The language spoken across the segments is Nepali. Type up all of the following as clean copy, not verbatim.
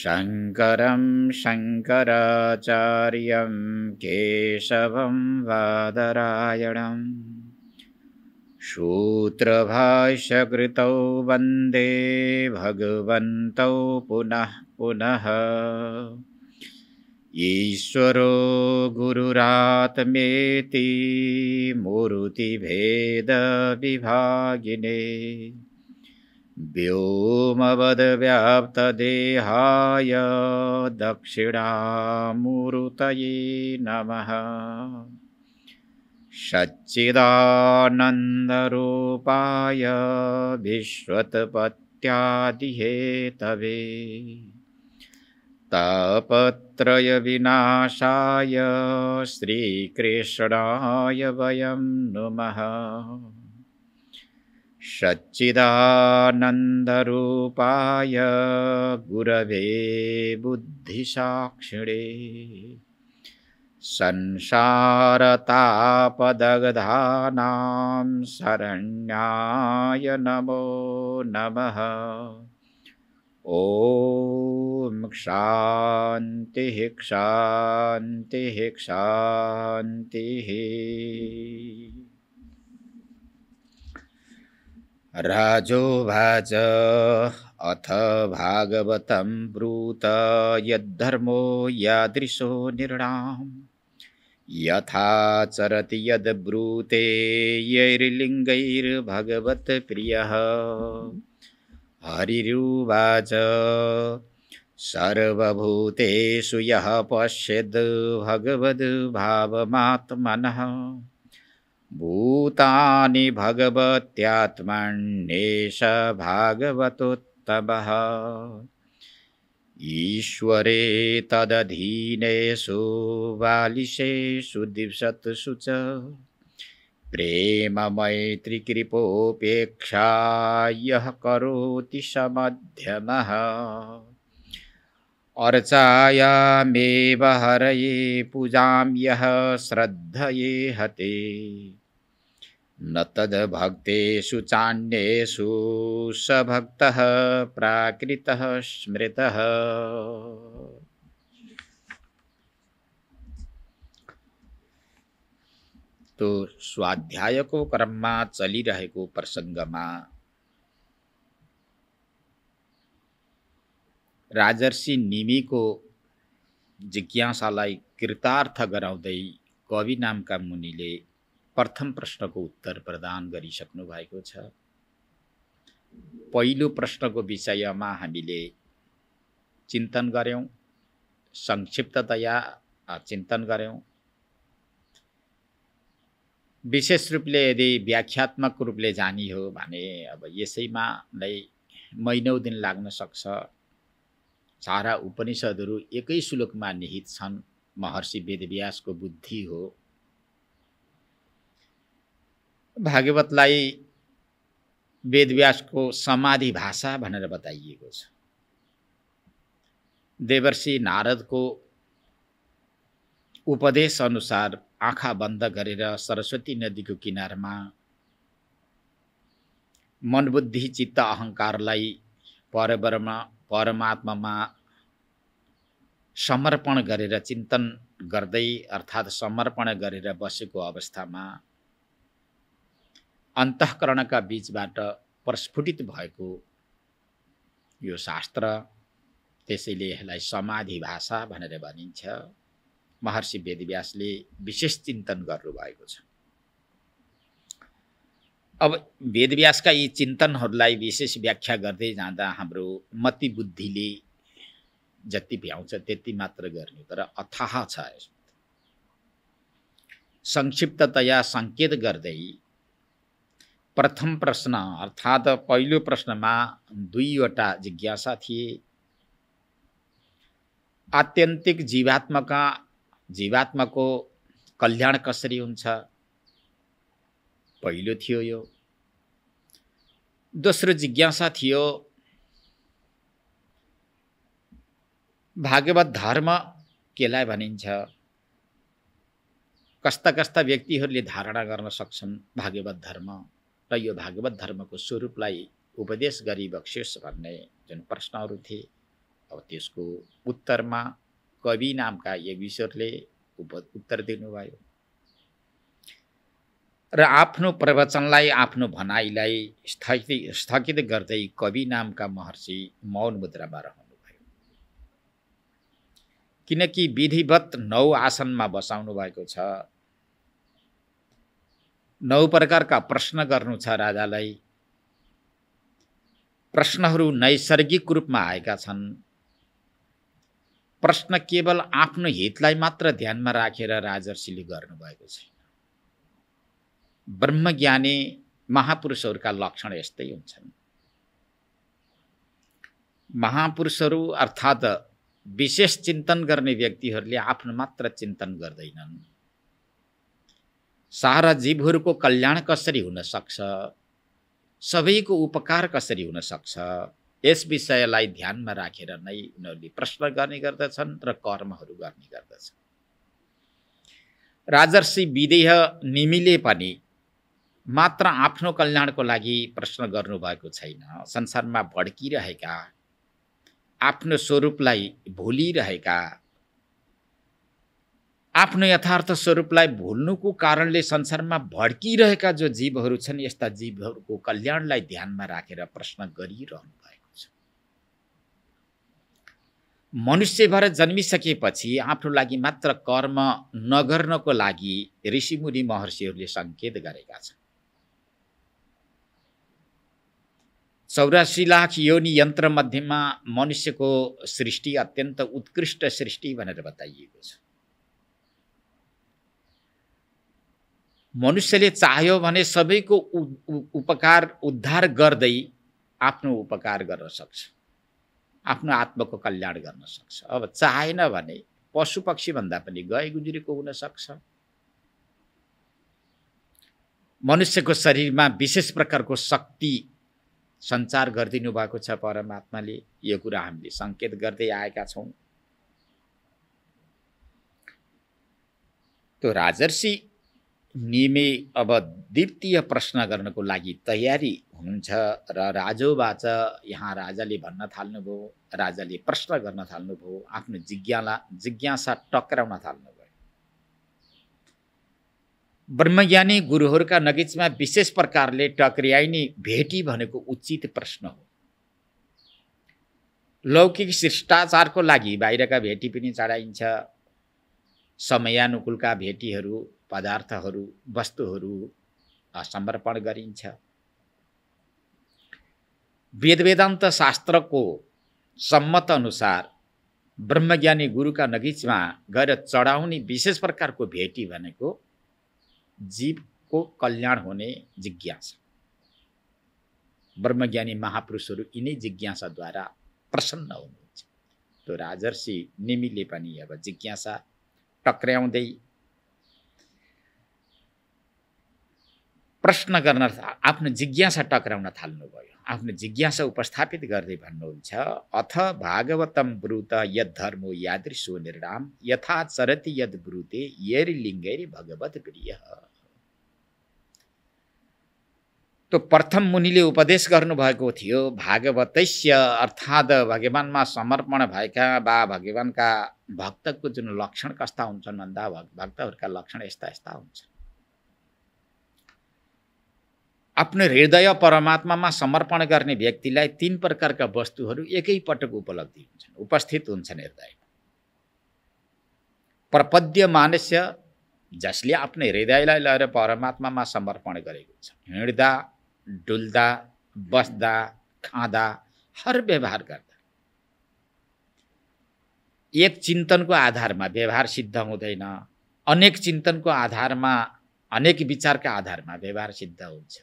शङ्करं शङ्कराचार्यं केशवं बादरायणं सूत्रभाष्यकृतौ वन्दे भगवन्तौ पुनः पुनः। ईश्वरो गुरुरात्मेति मूर्तिभेदविभागिने व्योमवद्व्याप्तदेहाय दक्षिणामूर्तये नमः। सच्चिदानन्दरूपाय विश्वोत्पत्त्यादिहेतवे तापत्रयविनाशाय श्रीकृष्णाय वयं नुमः। सच्चिदानन्दरूपाय गुरवे बुद्धिसाक्षिणे संसारतापदग्धानां शरण्याय नमो नमः। ॐ क्षान्तिः क्षान्तिः क्षान्तिः। राजोवाच अथ भागवतं ब्रूत यद्धर्मो यादृशो नृणाम् यथाचरति यद्ब्रूते यैर्लिङ्गैर्भगवत्प्रियः। हरिरुवाच सर्वभूतेषु यः पश्येद् भगवद्भावमात्मनः भूतानि भगवत्यात्मन्येष भागवतोत्तमः। ईश्वरे तदधीनेषु बालिशेषु दिवसत्सु च प्रेम मैत्रीकृपोपेक्षा यः करोति स मध्यमः। अर्चायामेव हरये पूजां यः श्रद्धये हते न तद्भक्तेषु चान्येषु स भक्तः प्राकृतः स्मृतः। तो स्वाध्यायको क्रममा चलिरहेको प्रसङ्गमा राजर्षि निमिको जिज्ञासालाई कृतार्थ गराउँदै कवि नामका मुनिले प्रथम प्रश्नको उत्तर प्रदान गरिसक्नु भएको छ। पहिलो प्रश्नको विषयमा हामीले चिन्तन गर्यौं, संक्षिप्ततया चिन्तन गर्यौं। विशेष रूपले यदि व्याख्यात्मक रूपले जानी हो भने अब यसैमा नै महिनौं दिन लाग्न सक्छ। सारा उपनिषदहरू एकै श्लोकमा निहित छन्। महर्षि वेदव्यासको बुद्धि हो। भागवतलाई वेदव्यासको समाधि भाषा भनेर बताइएको छ। देवर्षि नारदको उपदेश अनुसार आँखा बन्द गरेर सरस्वती नदीको किनारमा मनबुद्धि चित्त अहङ्कारलाई परमात्मामा समर्पण गरेर चिन्तन गर्दै अर्थात् समर्पण गरेर बसेको अवस्थामा अन्तःकरणका बीचबाट प्रस्फुटित भएको यो शास्त्र, त्यसैले यसलाई समाधि भाषा भनेर भनिन्छ। महर्षि वेदव्यासले विशेष चिन्तन गर्नुभएको छ। अब वेदव्यासका यी चिन्तनहरूलाई विशेष व्याख्या गर्दै जाँदा हाम्रो मति बुद्धिले जति भ्याउँछ त्यति मात्र गर्ने, तर अथाह छ। संक्षिप्ततया संकेत गर्दै प्रथम प्रश्न अर्थात् पहिलो प्रश्नमा दुईवटा जिज्ञासा थिए। आत्यन्तिक जीवात्माको कल्याण कसरी हुन्छ, पहिलो थियो यो। दोस्रो जिज्ञासा थियो भागवत धर्म केलाई भनिन्छ, कस्ता कस्ता व्यक्तिहरूले धारणा गर्न सक्छन् भागवत धर्म, र यो भागवत धर्मको स्वरूपलाई उपदेश गरी बक्सियोस् भन्ने जुन प्रश्नहरू थिए अब त्यसको उत्तरमा कवि नामका योगेश्वरले उत्तर दिनुभयो र आफ्नो प्रवचनलाई आफ्नो भनाइलाई स्थगित गर्दै कवि नामका महर्षि मौन मुद्रामा रहनुभयो। किनकि विधिवत 9 आसनमा बसाउनु भएको छ, 9 प्रकारका प्रश्न गर्नु छ राजालाई। प्रश्नहरू नैसर्गिक रूपमा आएका छन्। प्रश्न केवल आफ्नो हितलाई मात्र ध्यानमा राखेर राजर्षिले गर्नुभएको छैन। ब्रह्मज्ञानी महापुरुषहरूका लक्षण यस्तै हुन्छन्। महापुरुषहरू अर्थात् विशेष चिन्तन गर्ने व्यक्तिहरूले आफ्नो मात्र चिन्तन गर्दैनन्। सारा जीवहरूको कल्याण कसरी हुन सक्छ, सबैको उपकार कसरी हुन सक्छ, यस विषयलाई ध्यानमा राखेर नै उनीहरूले प्रश्न गर्ने गर्दछन् र कर्महरू गर्ने गर्दछन्। राजर्षि विदेह निमिले पनि मात्र आफ्नो कल्याणको लागि प्रश्न गर्नुभएको छैन। संसारमा भड्किरहेका, आफ्नो स्वरूपलाई भुलिरहेका, आफ्नो यथार्थ स्वरूपलाई भुल्नुको कारणले संसारमा भड्किरहेका जो जीवहरू छन्, यस्ता जीवहरूको कल्याणलाई ध्यानमा राखेर प्रश्न गरिरहनु भएको छ। मनुष्य भएर जन्मिसकेपछि आफ्नो लागि मात्र कर्म नगर्नको लागि ऋषिमुनि महर्षिहरूले सङ्केत गरेका छन्। 84 लाख योनि यन्त्र मध्येमा मनुष्यको सृष्टि अत्यन्त उत्कृष्ट सृष्टि भनेर बताइएको छ। मनुष्यले चाह्यो भने सबैको उपकार उद्धार गर्दै आफ्नो उपकार गर्न सक्छ, आफ्नो आत्माको कल्याण गर्न सक्छ। अब चाहेन भने पशु पक्षी भन्दा पनि गए गुज्रेको हुन सक्छ। मनुष्यको शरीरमा विशेष प्रकारको शक्ति सञ्चार गरिदिनु भएको छ परमात्माले। यो कुरा हामीले सङ्केत गर्दै आएका छौँ। त्यो राजर्षि निमे अब द्वितीय प्रश्न गर्नको लागि तयारी हुनुहुन्छ र राजोवाच, यहाँ राजाले भन्न थाल्नुभयो, राजाले प्रश्न गर्न थाल्नुभयो, आफ्नो जिज्ञासा टक्राउन थाल्नुभयो। ब्रह्मज्ञानी गुरुहरूका नजिकमा विशेष प्रकारले टक्र्याइने भेटी भनेको उचित प्रश्न हो। लौकिक शिष्टाचारको लागि बाहिरका भेटी पनि चढाइन्छ। समयानुकूलका भेटीहरू, पदार्थहरू, वस्तुहरू समर्पण गरिन्छ। वेदान्त शास्त्रको सम्मत अनुसार ब्रह्मज्ञानी गुरुका नजिकमा गएर चढाउने विशेष प्रकारको भेटी भनेको जीवको कल्याण हुने जिज्ञासा। ब्रह्मज्ञानी महापुरुषहरू यिनै जिज्ञासाद्वारा प्रसन्न हुनुहुन्छ। त्यो राजर्षि निमिले पनि अब जिज्ञासा टक्र्याउँदै प्रश्न गर्न, आफ्नो जिज्ञासा टक्राउन थाल्नुभयो। आफ्नो जिज्ञासा उपस्थापित गर्दै भन्नुहुन्छ, अथ भागवतम ब्रूत यद धर्मो यादृशो निर्णाम यथा चरति यद ब्रूते येरि लिङ्गैरि भगवत प्रिय। तो प्रथम मुनिले उपदेश गर्नुभएको थियो, भागवतस्य अर्थात् भगवानमा समर्पण भएका वा भगवानका भक्तको जुन लक्षण कस्ता हुन्छन् भन्दा भक्तहरूका लक्षण यस्ता यस्ता हुन्छन्। आफ्नो हृदय परमात्मामा समर्पण गर्ने व्यक्तिलाई 3 प्रकारका वस्तुहरू एकै पटक उपलब्धि हुन्छन्, उपस्थित हुन्छन् हृदयमा। प्रपद्य मानस्य, जसले आफ्नो हृदयलाई लिएर परमात्मामा समर्पण गरेको छ, हिँड्दा डुल्दा बस्दा खाँदा हर व्यवहार गर्दा एक चिन्तनको आधारमा व्यवहार सिद्ध हुँदैन, अनेक चिन्तनको आधारमा, अनेक विचारका आधारमा व्यवहार सिद्ध हुन्छ।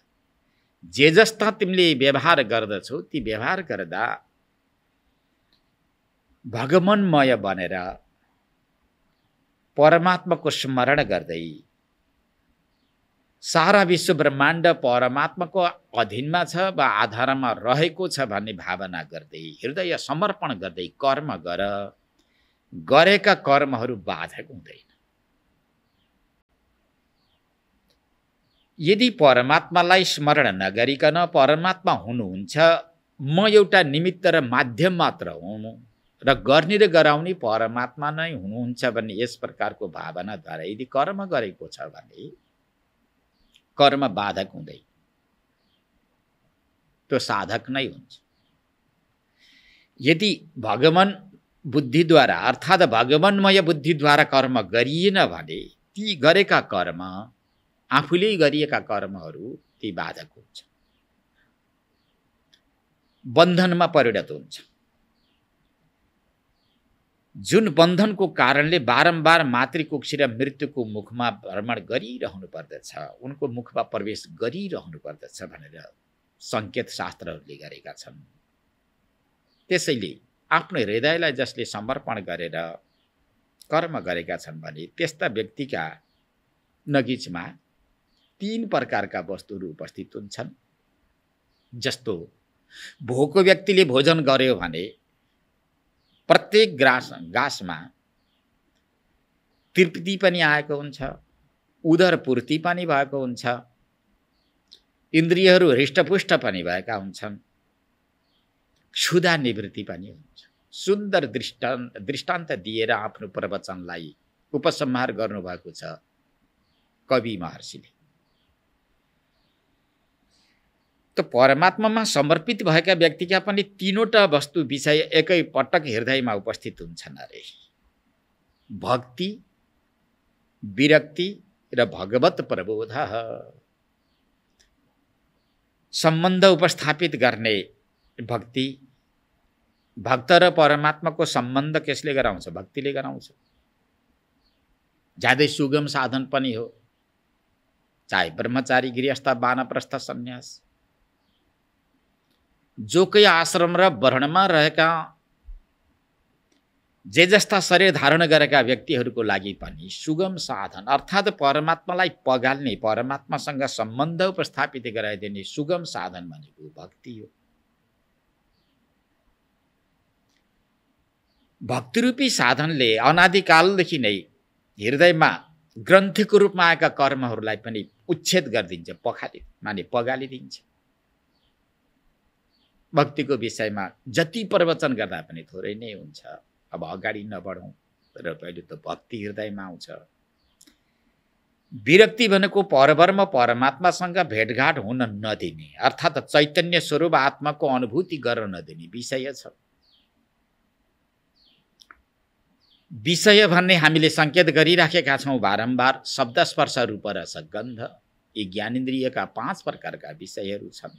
जे जस्ता तिमीले व्यवहार गर्दछौ ती व्यवहार गर्दा भगवान्मय बनेर परमात्माको स्मरण गर्दै सारा विश्व ब्रह्माण्ड परमात्माको अधीनमा छ वा आधारमा रहेको छ भन्ने भावना गर्दै हृदय समर्पण गर्दै कर्म गर, गरेका कर्महरू बाधक हुँदैन। यदि परमात्मालाई स्मरण नगरिकन परमात्मा हुनुहुन्छ, म एउटा निमित्त र माध्यम मात्र हुँ, र गर्ने र गराउने परमात्मा नै हुनुहुन्छ भन्ने यस प्रकारको भावनाद्वारा यदि कर्म गरेको छ भने कर्म बाधक हुँदैन, त्यो साधक नै हुन्छ। यदि भगवान बुद्धिद्वारा अर्थात् भगवान्मय बुद्धिद्वारा कर्म गरिएन भने ती गरेका कर्म, आफूले गरिएका कर्महरू ती बाधक हुन्छ, बन्धनमा परिणत हुन्छ। जुन बन्धनको कारणले बारम्बार मातृकुक्षी र मृत्युको मुखमा भ्रमण गरिरहनु पर्दछ, उनको मुखमा प्रवेश गरिरहनु पर्दछ भनेर सङ्केत शास्त्रहरूले गरेका छन्। त्यसैले आफ्नो हृदयलाई जसले समर्पण गरेर कर्म गरेका छन् भने त्यस्ता व्यक्तिका नगिचमा 3 प्रकारका वस्तुहरू उपस्थित हुन्छन्। जस्तो भोको व्यक्तिले भोजन गर्यो भने प्रत्येक गाँसमा तृप्ति पनि आएको हुन्छ, उदर पूर्ति पनि भएको हुन्छ, इन्द्रियहरू हृष्टपुष्ट पनि भएका हुन्छन्, क्षुधा निवृत्ति पनि हुन्छ। सुन्दर दृष्टान्त दिएर आफ्नो प्रवचनलाई उपसंहार गर्नुभएको छ कवि महर्षिले। त परमात्मामा समर्पित भएका व्यक्तिका पनि 3वटा वस्तु विषय एकै पटक हृदयमा उपस्थित हुन्छन् अरे। भक्ति, विरक्ति र भगवत प्रबोध। सम्बन्ध उपस्थापित गर्ने भक्ति, भक्त र परमात्माको सम्बन्ध कसले गराउँछ? भक्तिले गराउँछ। ज्यादै सुगम साधन पनि हो, चाहे ब्रह्मचारी, गृहस्थ, वानप्रस्थ, सन्यास, जोकै आश्रम र वर्णमा रहेका जे जस्ता शरीर धारण गरेका व्यक्तिहरूको लागि पनि सुगम साधन अर्थात् परमात्मालाई पगाल्ने, परमात्मासँग सम्बन्ध उपस्थापित गराइदिने सुगम साधन भनेको भक्ति हो। भक्तिरूपी साधनले अनादिकालदेखि नै हृदयमा ग्रन्थीको रूपमा आएका कर्महरूलाई पनि उच्छेद गरिदिन्छ, पगालिदिन्छ। भक्तिको विषयमा जति प्रवचन गर्दा पनि थोरै नै हुन्छ। अब अगाडि नबढौँ, तर पहिले त भक्ति हृदयमा आउँछ। विरक्ति भनेको परब्रह्म परमात्मासँग भेटघाट हुन नदिने अर्थात् चैतन्य स्वरूप आत्माको अनुभूति गर्न नदिने विषय छ। विषय भन्ने हामीले सङ्केत गरिराखेका छौँ बारम्बार। शब्द, स्पर्श, रूप, रस, गन्ध, यी ज्ञानेन्द्रियका 5 प्रकारका विषयहरू छन्।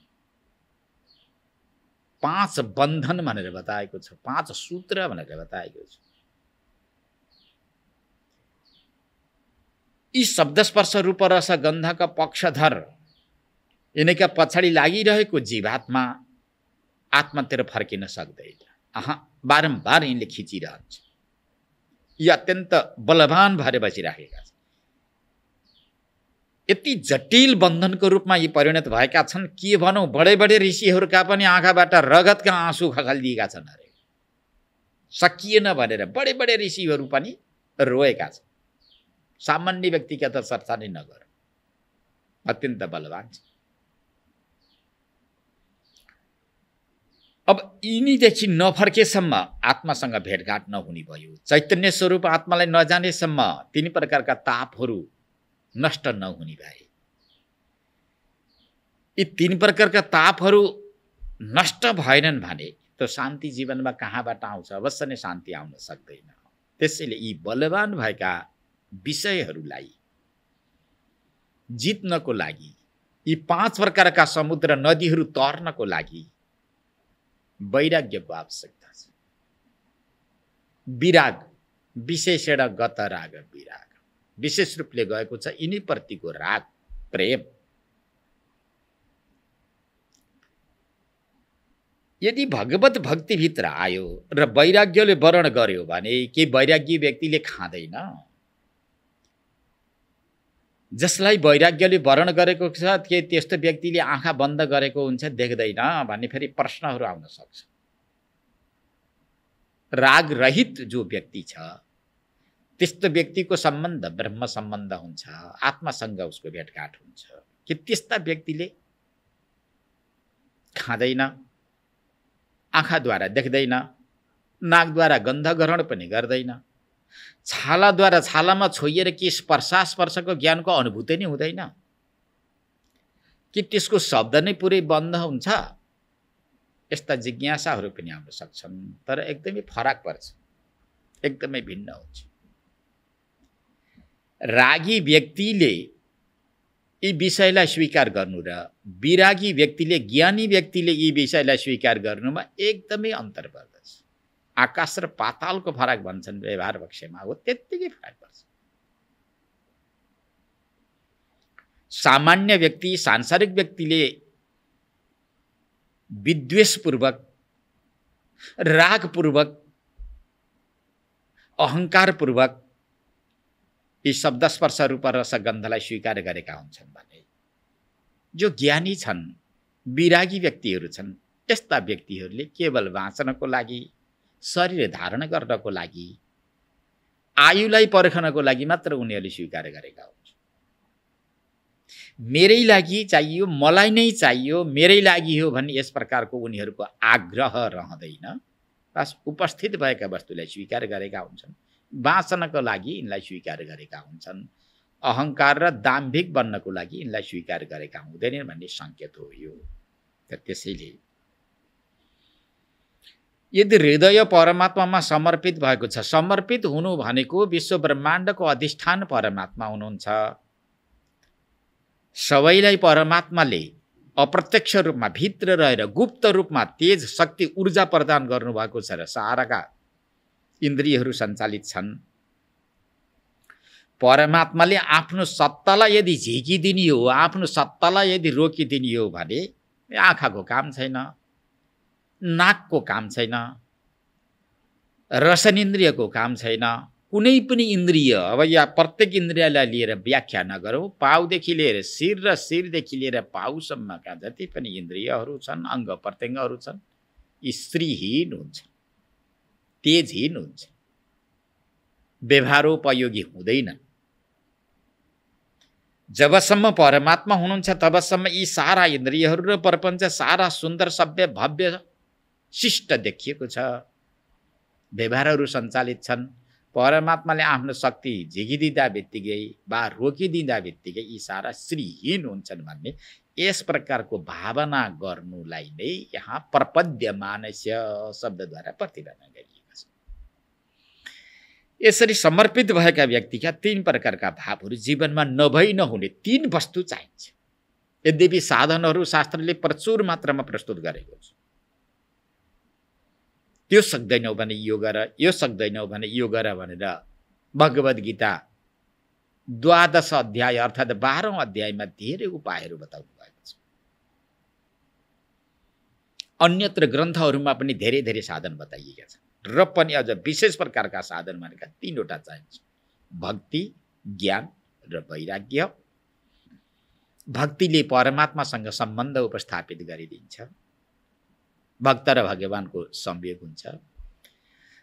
5 बन्धन भनेर बताएको छ, 5 सूत्र भनेर बताएको छ। यी शब्द, स्पर्श, रूप, रस, गन्धका पक्षधर यिनका पछाडि लागिरहेको जीवात्मा आत्मातिर फर्किन सक्दैन। बारम्बार यिनले खिचिरहन्छ। यी अत्यन्त बलवान भएर बसिराखेका छन्। यति जटिल बन्धनको रूपमा यी परिणत भएका छन्। के भनौँ, बडे बडे ऋषिहरूका पनि आँखाबाट रगतका आँसु खसालिदिएका छन् अरे। सकिएन भनेर बडे बडे ऋषिहरू पनि रोएका छन्। सामान्य व्यक्तिका त चर्चा नै नगर, अत्यन्त बलवान छ। अब यिनीदेखि नफर्केसम्म आत्मासँग भेटघाट नहुने भयो। चैतन्य स्वरूप आत्मालाई नजानेसम्म 3 प्रकारका तापहरू नष्ट नहुने भए। यी 3 प्रकारका तापहरू नष्ट भएनन् भने त शान्ति जीवनमा कहाँबाट आउँछ? अवश्य नै शान्ति आउन सक्दैन। त्यसैले यी बलवान भएका विषयहरूलाई जित्नको लागि, यी 5 प्रकारका समुद्र नदीहरू तर्नको लागि वैराग्यको आवश्यकता छ। विराग, विशेषण गत राग विराग, विशेष रूपले गएको छ यिनी प्रतिको राग, प्रेम। यदि भगवत भक्तिभित्र आयो र वैराग्यले वर्ण गर्यो भने के वैराग्य व्यक्तिले खाँदैन? जसलाई वैराग्यले वर्ण गरेको छ के त्यस्तो व्यक्तिले आँखा बन्द गरेको हुन्छ, देख्दैन भन्ने फेरि प्रश्नहरू आउन सक्छ। राग रहित जो व्यक्ति छ त्यस्तो व्यक्तिको सम्बन्ध ब्रह्म सम्बन्ध हुन्छ, आत्मासँग उसको भेटघाट हुन्छ। कि त्यस्ता व्यक्तिले खाँदैन, आँखाद्वारा देख्दैन, नाकद्वारा गन्ध ग्रहण पनि गर्दैन, छालाद्वारा छालामा छोइएर के स्पर्शको ज्ञानको अनुभूति नै हुँदैन, कि त्यसको शब्द नै पुरै बन्द हुन्छ। यस्ता जिज्ञासाहरू पनि आउन सक्छन्, तर एकदमै फरक पर्छ, एकदमै भिन्न हुन्छ। रागी व्यक्तिले यी विषयलाई स्वीकार गर्नु र विरागी व्यक्तिले, ज्ञानी व्यक्तिले यी विषयलाई स्वीकार गर्नुमा एकदमै अन्तर पर्दछ। आकाश र पातालको फरक भन्छन् व्यवहार पक्षमा, हो त्यत्तिकै फरक पर्छ। सामान्य व्यक्ति, सांसारिक व्यक्तिले विद्वेषपूर्वक, रागपूर्वक, अहङ्कारपूर्वक यी शब्द स्पर्श रूप रस गन्धलाई स्वीकार गरेका हुन्छन् भने जो ज्ञानी छन्, विरागी व्यक्तिहरू छन्, यस्ता व्यक्तिहरूले केवल बाँच्नको लागि, शरीर धारण गर्नको लागि, आयुलाई पर्खनको लागि मात्र उनीहरूले स्वीकार गरेका हुन्छन्। मेरै लागि चाहियो, मलाई नै चाहियो, मेरै लागि हो भन्ने यस प्रकारको उनीहरूको आग्रह रहँदैन। बस उपस्थित भएका वस्तुलाई स्वीकार गरेका हुन्छन्, बाँच्नको लागि यिनलाई स्वीकार गरेका हुन्छन्, अहङ्कार र दाम्भिक बन्नको लागि यिनलाई स्वीकार गरेका हुँदैनन् भन्ने सङ्केत हो यो। त्यसैले यदि हृदय परमात्मामा समर्पित भएको छ, समर्पित हुनु भनेको विश्व ब्रह्माण्डको अधिष्ठान परमात्मा हुनुहुन्छ। सबैलाई परमात्माले अप्रत्यक्ष रूपमा भित्र रहेर गुप्त रूपमा तेज शक्ति ऊर्जा प्रदान गर्नुभएको छ र साराका इन्द्रियहरू सञ्चालित छन्। परमात्माले आफ्नो सत्तालाई यदि झिकिदिने हो, आफ्नो सत्तालाई यदि रोकिदिने हो भने आँखाको काम छैन, नाकको काम छैन, रसनेन्द्रियको काम छैन, कुनै पनि इन्द्रिय। अब या प्रत्येक इन्द्रियलाई लिएर व्याख्या नगरौँ, पाउदेखि लिएर शिर र शिरदेखि लिएर पाउसम्मका जति पनि इन्द्रियहरू छन्, अङ्ग प्रत्यङ्गहरू छन्, यी श्रीहीन हुन्छ, तेजहीन हुन्छ, व्यवहारोपयोगी हुँदैन। जबसम्म परमात्मा हुनुहुन्छ तबसम्म यी सारा इन्द्रियहरू र प्रपञ्च सारा सुन्दर, सभ्य, भव्य, शिष्ट देखिएको छ, व्यवहारहरू सञ्चालित छन्। परमात्माले आफ्नो शक्ति झिकिदिँदा बित्तिकै वा रोकिदिँदा बित्तिकै यी सारा श्रीहीन हुन्छन् भन्ने यस प्रकारको भावना गर्नुलाई नै यहाँ प्रपद्यमानस्य शब्दद्वारा प्रतिपादन गरिएको छ। यसरी समर्पित भएका व्यक्तिका तीन प्रकारका भावहरू जीवनमा नभई नहुने तीन वस्तु चाहिन्छ। यद्यपि साधनहरू शास्त्रले प्रचुर मात्रामा प्रस्तुत गरेको छ। त्यो सक्दैनौ भने यो गर, यो सक्दैनौ भने यो गर भनेर भगवद् गीता 12 अध्याय अर्थात् 12औं अध्यायमा धेरै उपायहरू बताउनु भएको छ। अन्यत्र ग्रन्थहरूमा पनि धेरै धेरै साधन बताइएका छन् र पनि अझ विशेष प्रकारका साधन भनेका तीनवटा चाहिन्छ: भक्ति, ज्ञान र वैराग्य। भक्तिले परमात्मासँग सम्बन्ध उपस्थापित गरिदिन्छ। भक्त र भगवानको संयोग हुन्छ।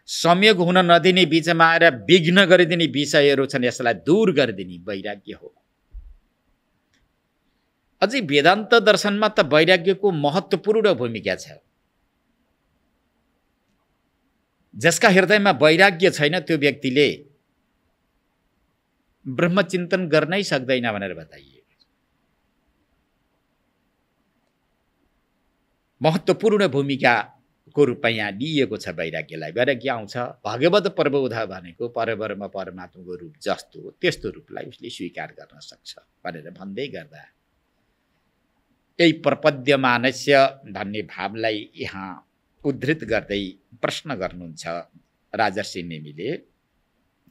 संयोग हुन नदिने बीचमा आएर विघ्न गरिदिने विषयहरू छन्, यसलाई दूर गरिदिने वैराग्य हो। अझै वेदान्त दर्शनमा त वैराग्यको महत्त्वपूर्ण भूमिका छ। जसका हृदयमा वैराग्य छैन त्यो व्यक्तिले ब्रह्मचिन्तन गर्नै सक्दैन भनेर बताइएको छ। महत्त्वपूर्ण भूमिकाको रूपमा यहाँ लिइएको छ वैराग्यलाई। वैराग्य आउँछ भगवत प्रबोध भनेको परब्रह्म परमात्माको रूप जस्तो त्यस्तो रूपलाई उसले स्वीकार गर्न सक्छ भनेर भन्दै गर्दा यही प्रपद्यमानस्य भन्ने भावलाई यहाँ उद्धृत गर्दै प्रश्न गर्नुहुन्छ राजर्षि नेमीले।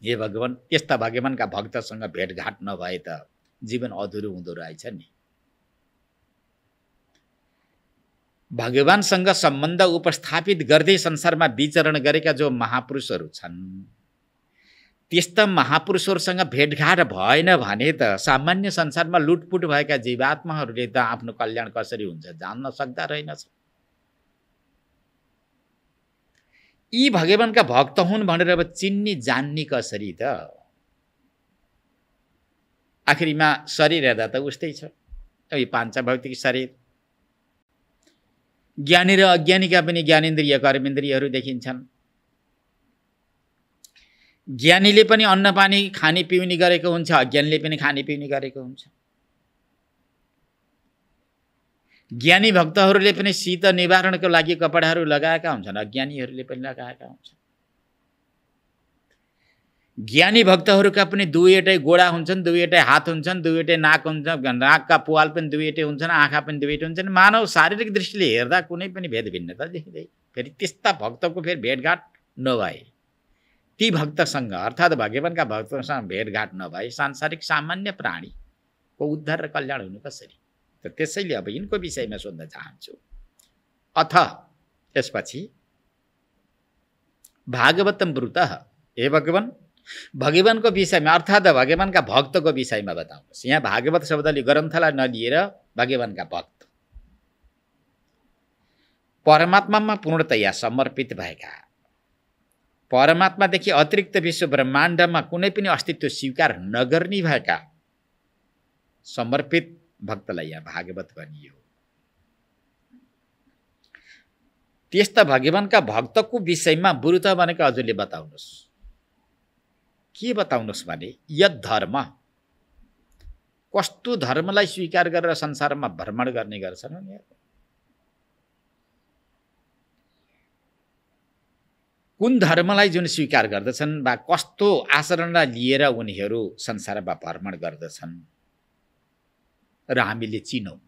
हे भगवान, त्यस्ता भगवानका भक्तसँग भेटघाट नभए त जीवन अधुरो हुँदो रहेछ नि। भगवानसँग सम्बन्ध उपस्थापित गर्दै संसारमा विचरण गरेका जो महापुरुषहरू छन्, त्यस्ता महापुरुषहरूसँग भेटघाट भएन भने त सामान्य संसारमा लुटपुट भएका जीवात्माहरूले त आफ्नो कल्याण कसरी हुन्छ जान्न सक्दा रहेनछ। यी भगवानका भक्त हुन् भनेर अब चिन्ने जान्ने कसरी त? आखिरीमा शरीर हेर्दा त उस्तै छ। यो पाञ्च भौतिक शरीर, ज्ञानी र अज्ञानीका पनि ज्ञानेन्द्रिय कर्मेन्द्रियहरू देखिन्छन्। ज्ञानीले पनि अन्न पानी खाने पिउने गरेको हुन्छ, अज्ञानीले पनि खाने पिउने गरेको हुन्छ। ज्ञानी भक्तहरूले पनि शीत निवारणको लागि कपडाहरू लगाएका हुन्छन्, अज्ञानीहरूले पनि लगाएका हुन्छन्। ज्ञानी भक्तहरूका पनि दुईवटै गोडा हुन्छन्, दुईवटै हात हुन्छन्, दुईवटै नाक हुन्छ, नाकका पुवाल पनि दुईवटै हुन्छन्, आँखा पनि दुईवटै हुन्छन्। मानव शारीरिक दृष्टिले हेर्दा कुनै पनि भेद भिन्नता देखिँदैन। फेरि त्यस्ता भक्तको फेरि भेटघाट नभए, ती भक्तसँग अर्थात् भगवानका भक्तसँग भेटघाट नभए सांसारिक सामान्य प्राणीको उद्धार र कल्याण हुनु कसरी? त त्यसैले अब यिनको विषयमा सोध्न चाहन्छु। अथ त्यसपछि भागवतम ब्रुतः, हे भगवान, भगवानको विषयमा अर्थात् भगवानका भक्तको विषयमा बताउनुहोस्। यहाँ भागवत शब्दले ग्रन्थलाई नलिएर भगवानका भक्त, परमात्मामा पूर्णतया समर्पित भएका, परमात्मादेखि अतिरिक्त विश्व ब्रह्माण्डमा कुनै पनि अस्तित्व स्वीकार नगर्ने भएका समर्पित भक्तलाई यहाँ भागवत भनियो। त्यस्ता भगवानका भक्तको विषयमा ब्रुत भनेको हजुरले बताउनुहोस्। के बताउनुहोस् भने यद धर्म, कस्तो धर्मलाई स्वीकार गरेर संसारमा भ्रमण गर्ने गर्छन् उनीहरू, कुन धर्मलाई जुन स्वीकार गर्दछन् वा कस्तो आचरणलाई लिएर उनीहरू संसारमा भ्रमण गर्दछन् र हामीले चिनौँ।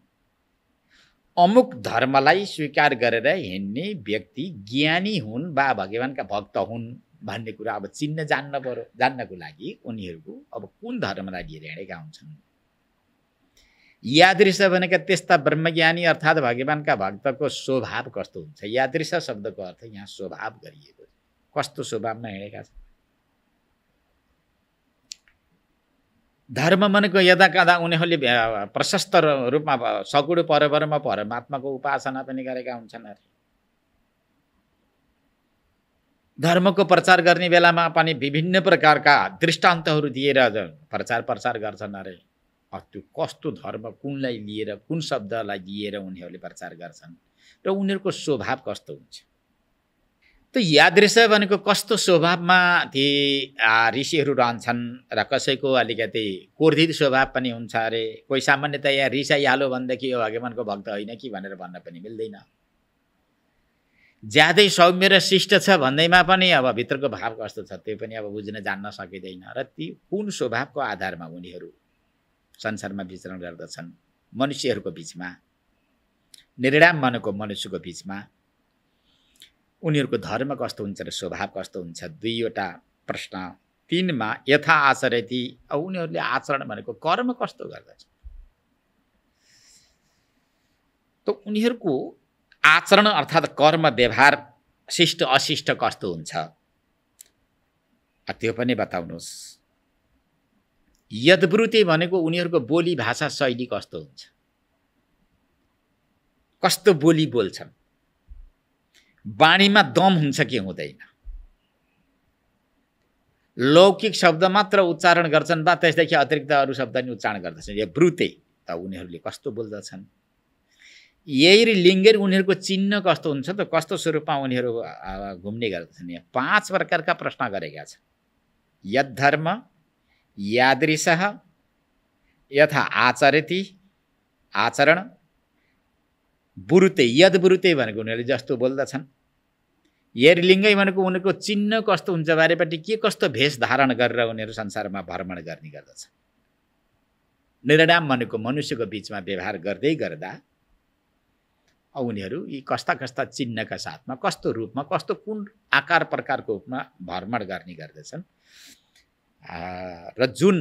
अमुक धर्मलाई स्वीकार गरेर हिँड्ने व्यक्ति ज्ञानी हुन् वा भगवानका भक्त हुन् भन्ने कुरा अब चिन्न जान्न पर्यो। जान्नको लागि उनीहरूको अब कुन धर्मलाई लिएर हिँडेका हुन्छन्। यादृश भनेका त्यस्ता ब्रह्मज्ञानी अर्थात् भगवानका भक्तको स्वभाव कस्तो हुन्छ। यादृश शब्दको अर्थ यहाँ स्वभाव गरिएको छ, कस्तो स्वभावमा हिँडेका छन्। धर्म भनेको यदा कदा उनीहरूले प्रशस्त रूपमा सगुण परब्रह्म परमात्माको उपासना पनि गरेका हुन्छन् अरे। धर्मको प्रचार गर्ने बेलामा पनि विभिन्न प्रकारका दृष्टान्तहरू दिएर प्रचार गर्छन् अरे। त्यो कस्तो धर्म, कुनलाई लिएर, कुन शब्दलाई लिएर उनीहरूले प्रचार गर्छन् र उनीहरूको स्वभाव कस्तो हुन्छ। त यादृश भनेको कस्तो स्वभावमा ती ऋषिहरू रहन्छन् र कसैको अलिकति क्रोधित स्वभाव पनि हुन्छ अरे। कोही सामान्यतया रिसाइहाल्यो भनेदेखि यो भगवानको भक्त होइन कि भनेर भन्न पनि मिल्दैन। ज्यादै सौम्य र शिष्ट छ भन्दैमा पनि अब भित्रको भाव कस्तो छ त्यो पनि अब बुझ्न जान्न सकिँदैन। र ती कुन स्वभावको आधारमा उनीहरू संसारमा विचरण गर्दछन्, मनुष्यहरूको बिचमा, निर्णाम भनेको मनुष्यको बिचमा उनीहरूको धर्म कस्तो हुन्छ र स्वभाव कस्तो हुन्छ। दुईवटा प्रश्न। 3 मा यथा आचरति, अब उनीहरूले आचरण भनेको कर्म कस्तो गर्दछ, त उनीहरूको आचरण अर्थात् कर्म व्यवहार शिष्ट अशिष्ट कस्तो हुन्छ त्यो पनि बताउनुहोस्। यदब्रुते भनेको उनीहरूको बोली भाषा शैली कस्तो हुन्छ, कस्तो बोली बोल्छन्, वाणीमा दम हुन्छ कि हुँदैन, लौकिक शब्द मात्र उच्चारण गर्छन् वा त्यसदेखि अतिरिक्त अरू शब्द नि उच्चारण गर्दछन्। यो ब्रुते त उनीहरूले कस्तो बोल्दछन्। यही लिङ्गेर उनीहरूको चिन्ह कस्तो हुन्छ त, कस्तो स्वरूपमा उनीहरू घुम्ने गर्दछन्। यहाँ 5 प्रकारका प्रश्न गरेका छन्। यद धर्म, यादृशः, यथा आचरति आचरण, ब्रुते यद ब्रुते भनेको उनीहरूले जस्तो बोल्दछन्। यर्लिङ्गै भनेको उनीहरूको चिन्ह कस्तो हुन्छ, बारेपट्टि के कस्तो भेष धारण गरेर उनीहरू संसारमा भ्रमण गर्ने गर्दछन्। निर्णाम भनेको मनुष्यको बिचमा व्यवहार गर्दै गर्दा उनीहरू यी कस्ता कस्ता चिन्हका साथमा, कस्तो रूपमा, कस्तो कुन आकार प्रकारको रूपमा भ्रमण गर्ने गर्दछन् र जुन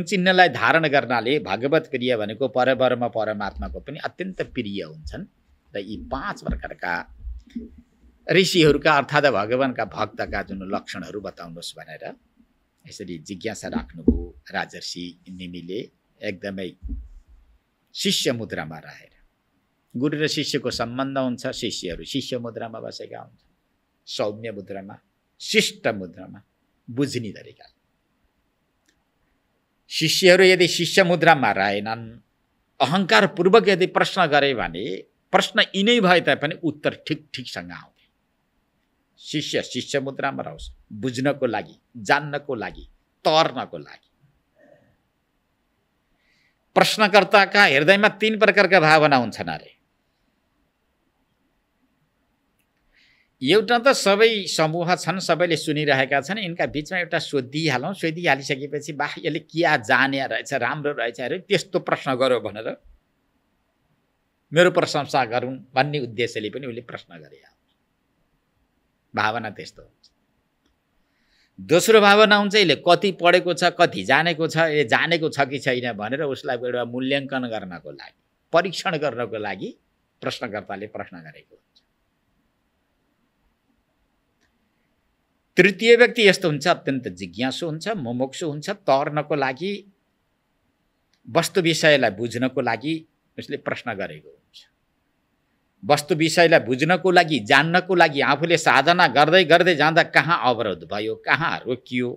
चिन्हलाई धारण गर्नाले भगवत प्रिय भनेको परब्रह्म परमात्माको पनि अत्यन्त प्रिय हुन्छन्। र यी 5 प्रकारका ऋषिहरूका अर्थात् भगवानका भक्तका जुन लक्षणहरू बताउनुहोस् भनेर यसरी जिज्ञासा राख्नुभयो राजर्षि निमिले। एकदमै शिष्य मुद्रामा रहेर, गुरु र शिष्यको सम्बन्ध हुन्छ। शिष्यहरू शिष्य मुद्रामा बसेका हुन्छन्, सौम्य मुद्रामा, शिष्ट मुद्रामा, बुझ्ने तरिका। शिष्यहरू यदि शिष्य मुद्रामा रहेनन्, अहङ्कारपूर्वक यदि प्रश्न गरे भने प्रश्न यिनै भए तापनि उत्तर ठिकसँग आउँदैन। शिष्य शिष्य मुद्रामा रहोस्, बुझ्नको लागि, जान्नको लागि, तर्नको लागि। प्रश्नकर्ताका हृदयमा 3 प्रकारका भावना हुन्छन् अरे। एउटा त सबै समूह छन्, सबैले सुनिरहेका छन्, यिनका बीचमा एउटा सोधिहालौँ, सोधिहालिसकेपछि वाह यसले क्या जाने रहेछ, राम्रो रहेछ अरे, त्यस्तो प्रश्न गर्यो भनेर मेरो प्रशंसा गरून् भन्ने उद्देश्यले पनि उसले प्रश्न गरे। भावना त्यस्तो हुन्छ। दोस्रो भावना हुन्छ यसले कति पढेको छ, कति जानेको छ, ए जानेको छ कि छैन भनेर उसलाई एउटा मूल्याङ्कन गर्नको लागि, परीक्षण गर्नको लागि प्रश्नकर्ताले प्रश्न गरेको हुन्छ। तृतीय व्यक्ति यस्तो हुन्छ, अत्यन्त जिज्ञासु हुन्छ, मुमुक्षु हुन्छ, तर्नको लागि, वस्तु विषयलाई बुझ्नको लागि उसले प्रश्न गरेको हुन्छ। वस्तु विषयलाई बुझ्नको लागि, जान्नको लागि आफूले साधना गर्दै गर्दै जाँदा कहाँ अवरोध भयो, कहाँ रोकियो,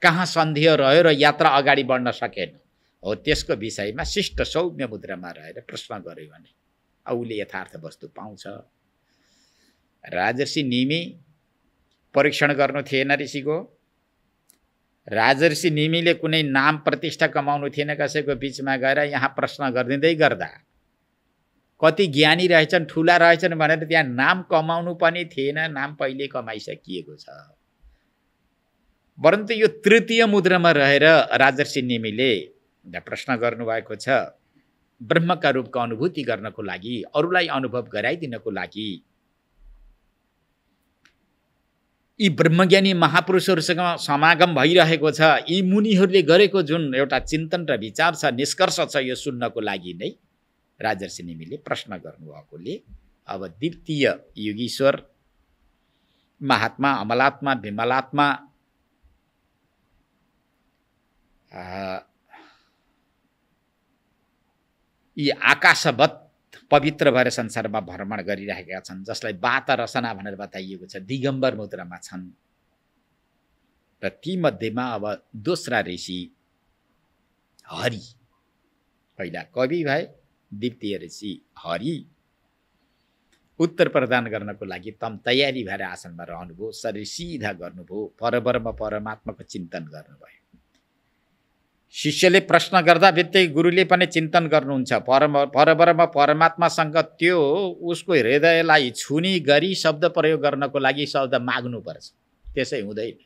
कहाँ सन्देह रह्यो र यात्रा अगाडि बढ्न सकेन, हो त्यसको विषयमा शिष्ट सौम्य मुद्रामा रहेर प्रश्न गर्यो भने उसले यथार्थ वस्तु पाउँछ। राजर्षि निमि परीक्षण गर्नु थिएन ऋषिको। राजर्षि निमिले कुनै नाम प्रतिष्ठा कमाउनु थिएन कसैको बीचमा गएर यहाँ प्रश्न गरिदिँदै गर्दा कति ज्ञानी रहेछन्, ठुला रहेछन् भनेर त्यहाँ नाम कमाउनु पनि थिएन, नाम पहिले कमाइसकिएको छ। परन्तु यो तृतीय मुद्रामा रहेर राजर्षि निमिले प्रश्न गर्नुभएको छ, ब्रह्मका रूपको अनुभूति गर्नको लागि, अरूलाई अनुभव गराइदिनको लागि। यी ब्रह्मज्ञानी महापुरुषहरूसँग समागम भइरहेको छ, यी मुनिहरूले गरेको जुन एउटा चिन्तन र विचार छ, निष्कर्ष छ, यो सुन्नको लागि नै राजर्षि निमिले प्रश्न गर्नुभएकोले अब द्वितीय योगीश्वर, महात्मा, अमलात्मा, विमलात्मा यी आकाशवत् पवित्र भएर संसारमा भ्रमण गरिरहेका छन्, जसलाई वात रसना भनेर बताइएको छ, दिगम्बर मुद्रामा छन्। र ती मध्येमा अब दोस्रा ऋषि हरि, पहिला कवि भए, द्वितीय ऋषि हरि उत्तर प्रदान गर्नको लागि तम तयारी भएर आसनमा रहनुभयो, शरीर सिधा गर्नुभयो, परब्रह्म परमात्माको चिन्तन गर्नुभयो। शिष्यले प्रश्न गर्दा बित्तिकै गुरुले पनि चिन्तन गर्नुहुन्छ, परब्रह्म परमात्मासँग त्यो उसको हृदयलाई छुनी गरी शब्द प्रयोग गर्नको लागि शब्द माग्नुपर्छ, त्यसै हुँदैन।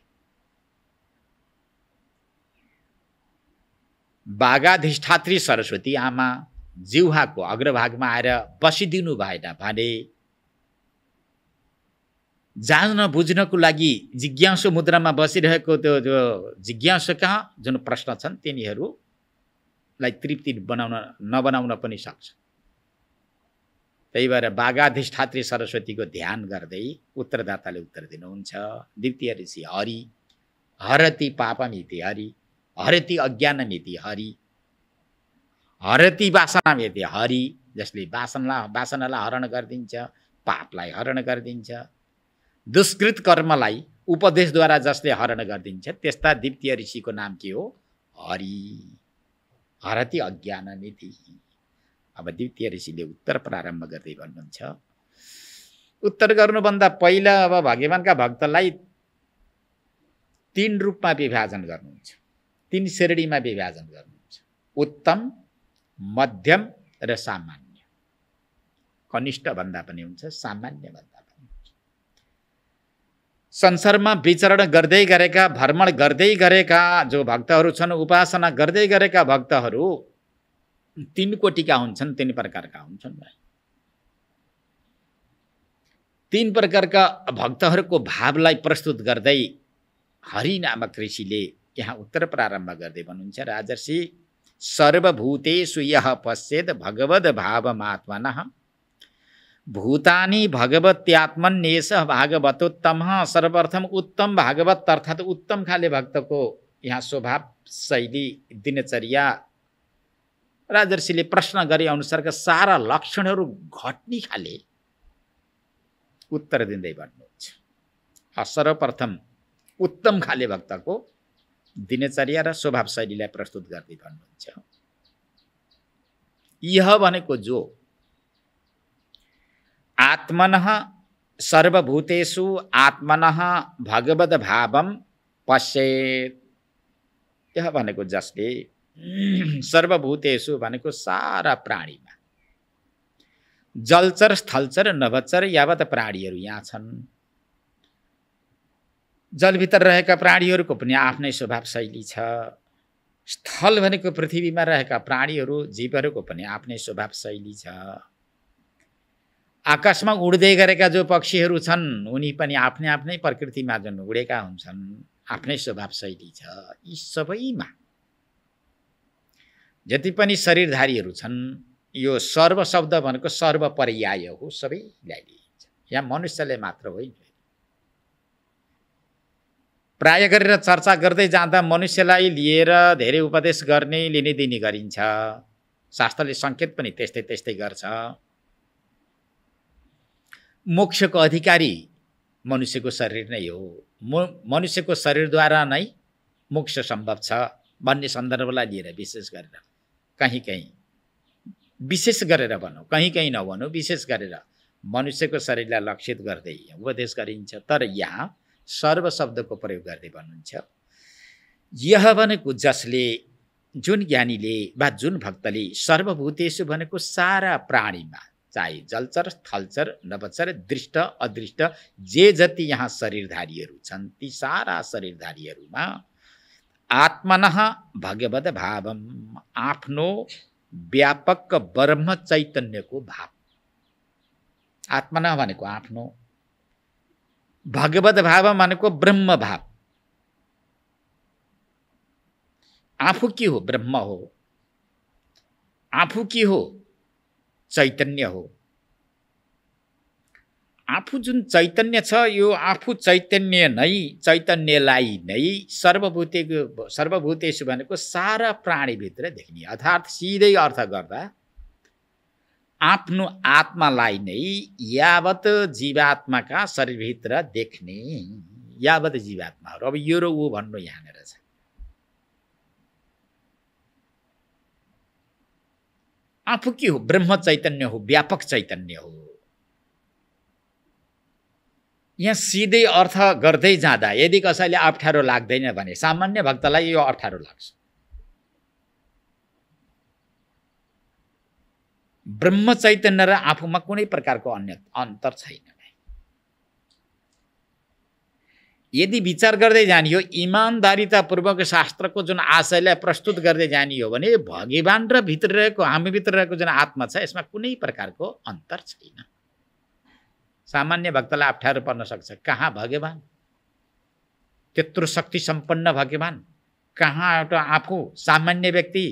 बागाधिष्ठात्री सरस्वती आमा जिह्वाको अग्रभागमा आएर बसिदिनु भएन भने जान्न बुझ्नको लागि जिज्ञासु मुद्रामा बसिरहेको त्यो जिज्ञासुका जुन प्रश्न छन् तिनीहरूलाई तृप्ति नबनाउन पनि सक्छ। त्यही भएर बागाधिष्ठात्री सरस्वतीको ध्यान गर्दै उत्तरदाताले उत्तर दिनुहुन्छ। द्वितीय ऋषि हरि, हरति पापमिति हरि, हरति अज्ञानमिति हरि, हरति वासनामिति हरि, जसले वासनालाई हरण गरिदिन्छ, पापलाई हरण गरिदिन्छ, दुष्कृत कर्मलाई उपदेशद्वारा जसले हरण गरिदिन्छ, त्यस्ता द्वितीय ऋषिको नाम के हो? हरि, हरति अज्ञानमिति। अब द्वितीय ऋषिले उत्तर प्रारम्भ गर्दै भन्नुहुन्छ। उत्तर गर्नुभन्दा पहिला अब भगवानका भक्तलाई 3 रूपमा विभाजन गर्नुहुन्छ, 3 श्रेणीमा विभाजन गर्नुहुन्छ, उत्तम, मध्यम र सामान्य। कनिष्ठ भन्दा पनि हुन्छ, सामान्य भन्दा पनि हुन्छ। संसारमा विचरण गर्दै गरेका, भ्रमण गर्दै गरेका जो भक्तहरू छन्, उपासना गर्दै गरेका भक्तहरू 3 कोटिका हुन्छन्, 3 प्रकारका हुन्छन्। 3 प्रकारका भक्तहरूको भावलाई प्रस्तुत गर्दै हरि नामक ऋषिले यहाँ उत्तर प्रारम्भ गर्दै भन्नुहुन्छ। राजर्षि सर्वभूतेषु यः पश्येत् भगवद् भावमात्मनः भूतानि भगवत्यात्मन्येषः भागवतोत्तमः। सर्वप्रथम उत्तम भागवत अर्थात् उत्तम खाले भक्तको यहाँ स्वभाव, शैली, दिनचर्या राजर्षिले प्रश्न गरे अनुसारका सारा लक्षणहरू घट्ने खाले उत्तर दिँदै भन्नुहुन्छ। सर्वप्रथम उत्तम खाले भक्तको दिनचर्या र स्वभाव शैलीलाई प्रस्तुत गर्दै भन्नुहुन्छ। यह भनेको जो आत्मनः सर्वभूतेषु आत्मनः भगवद् भावम पश्येत्। यह भनेको जसले सर्वभूतेषु भनेको सारा प्राणीमा, जलचर स्थलचर नभचर यावत प्राणीहरू यहाँ छन्। जलभित्र रहेका प्राणीहरूको पनि आफ्नै स्वभाव शैली छ। स्थल भनेको पृथ्वीमा रहेका प्राणीहरू जीवहरूको पनि आफ्नै स्वभाव शैली छ। आकाशमा उड्दै गरेका जो पक्षीहरू छन् उनी पनि आफ्नै आफ्नै प्रकृतिमा जुन उडेका हुन्छन्, आफ्नै स्वभाव शैली छ। यी सबैमा जति पनि शरीरधारीहरू छन्, यो सर्व शब्द भनेको सर्व पर्याय हो, सबैलाई लिइन्छ। यहाँ मनुष्यले मात्र होइन। प्राय गरेर चर्चा गर्दै जाँदा मनुष्यलाई लिएर धेरै उपदेश गर्ने लिने दिने गरिन्छ। शास्त्रले सङ्केत पनि त्यस्तै त्यस्तै गर्छ। मोक्षको अधिकारी मनुष्यको शरीर नै हो। मनुष्यको शरीरद्वारा नै मोक्ष सम्भव छ भन्ने सन्दर्भलाई लिएर विशेष गरेर कहीँ कहीँ, विशेष गरेर भनौँ, कहीँ कहीँ नभनौँ, विशेष गरेर मनुष्यको शरीरलाई लक्षित गर्दै उपदेश गरिन्छ। तर यहाँ सर्व शब्दको प्रयोग गर्दै भन्नुहुन्छ। यह भनेको जसले, जुन ज्ञानीले वा जुन भक्तले सर्वभूतेषु भनेको सारा प्राणीमा, चाहे जलचर थलचर नभचर दृष्ट अदृष्ट जे जति यहाँ शरीरधारीहरू छन्, ती सारा शरीरधारीहरूमा आत्मनः भगवद् भावम, आफ्नो व्यापक ब्रह्म चैतन्यको भाव। आत्मनः भनेको आफ्नो, भगवद् भाव भनेको ब्रह्म भाव। आफू के हो? ब्रह्म हो। आफू के हो? चैतन्य हो। आफू जुन चैतन्य छ, यो आफू चैतन्य नै, चैतन्यलाई नै सर्वभूतेषु भनेको सारा प्राणीभित्र देख्ने, अर्थात् सिधै अर्थ गर्दा आफ्नो आत्मालाई नै यावत जीवात्माका शरीरभित्र देख्ने, यावत जीवात्माहरू। अब यो र ऊ भन्नु यहाँनिर छ। आफू के हो? ब्रह्म चैतन्य हो, व्यापक चैतन्य हो। यहाँ सिधै अर्थ गर्दै जाँदा यदि कसैले अप्ठ्यारो लाग्दैन भने सामान्य भक्तलाई यो अप्ठ्यारो लाग्छ। ब्रह्म चैतन्य र आफूमा कुनै प्रकारको अन्य अन्तर छैन। यदि विचार गर्दै जाने हो, इमानदारितापूर्वक शास्त्रको जुन आशयलाई प्रस्तुत गर्दै जाने हो भने भगवान र भित्र रहेको, हामीभित्र रहेको जुन आत्मा छ, यसमा कुनै प्रकारको अन्तर छैन। सामान्य भक्तलाई अप्ठ्यारो पर्न सक्छ। कहाँ भगवान? त्यत्रो शक्ति सम्पन्न भगवान, कहाँ एउटा आफू सामान्य व्यक्ति,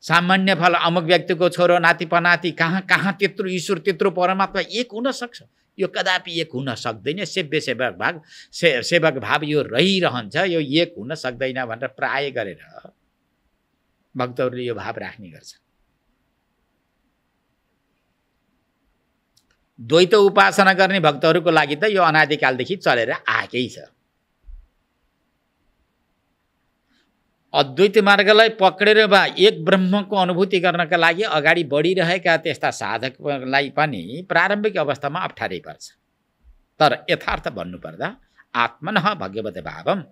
सामान्य फल अमुक व्यक्तिको छोरो नाति पनाति, कहाँ कहाँ त्यत्रो ईश्वर, त्यत्रो परमात्मा एक हुन सक्छ? यो कदापि एक हुन सक्दैन। सेवक भाव यो रहिरहन्छ, यो एक हुन सक्दैन भनेर प्राय गरेर भक्तहरूले यो भाव राख्ने गर्छ। द्वैत उपासना गर्ने भक्तहरूको लागि त यो अनादिकालदेखि चलेर आएकै छ। अद्वैत मार्गलाई पक्रेर वा एक ब्रह्मको अनुभूति गर्नका लागि अगाडि बढिरहेका त्यस्ता साधकलाई पनि प्रारम्भिक अवस्थामा अप्ठ्यारै पर्छ। तर यथार्थ भन्नुपर्दा आत्मनः भगवद् भावम,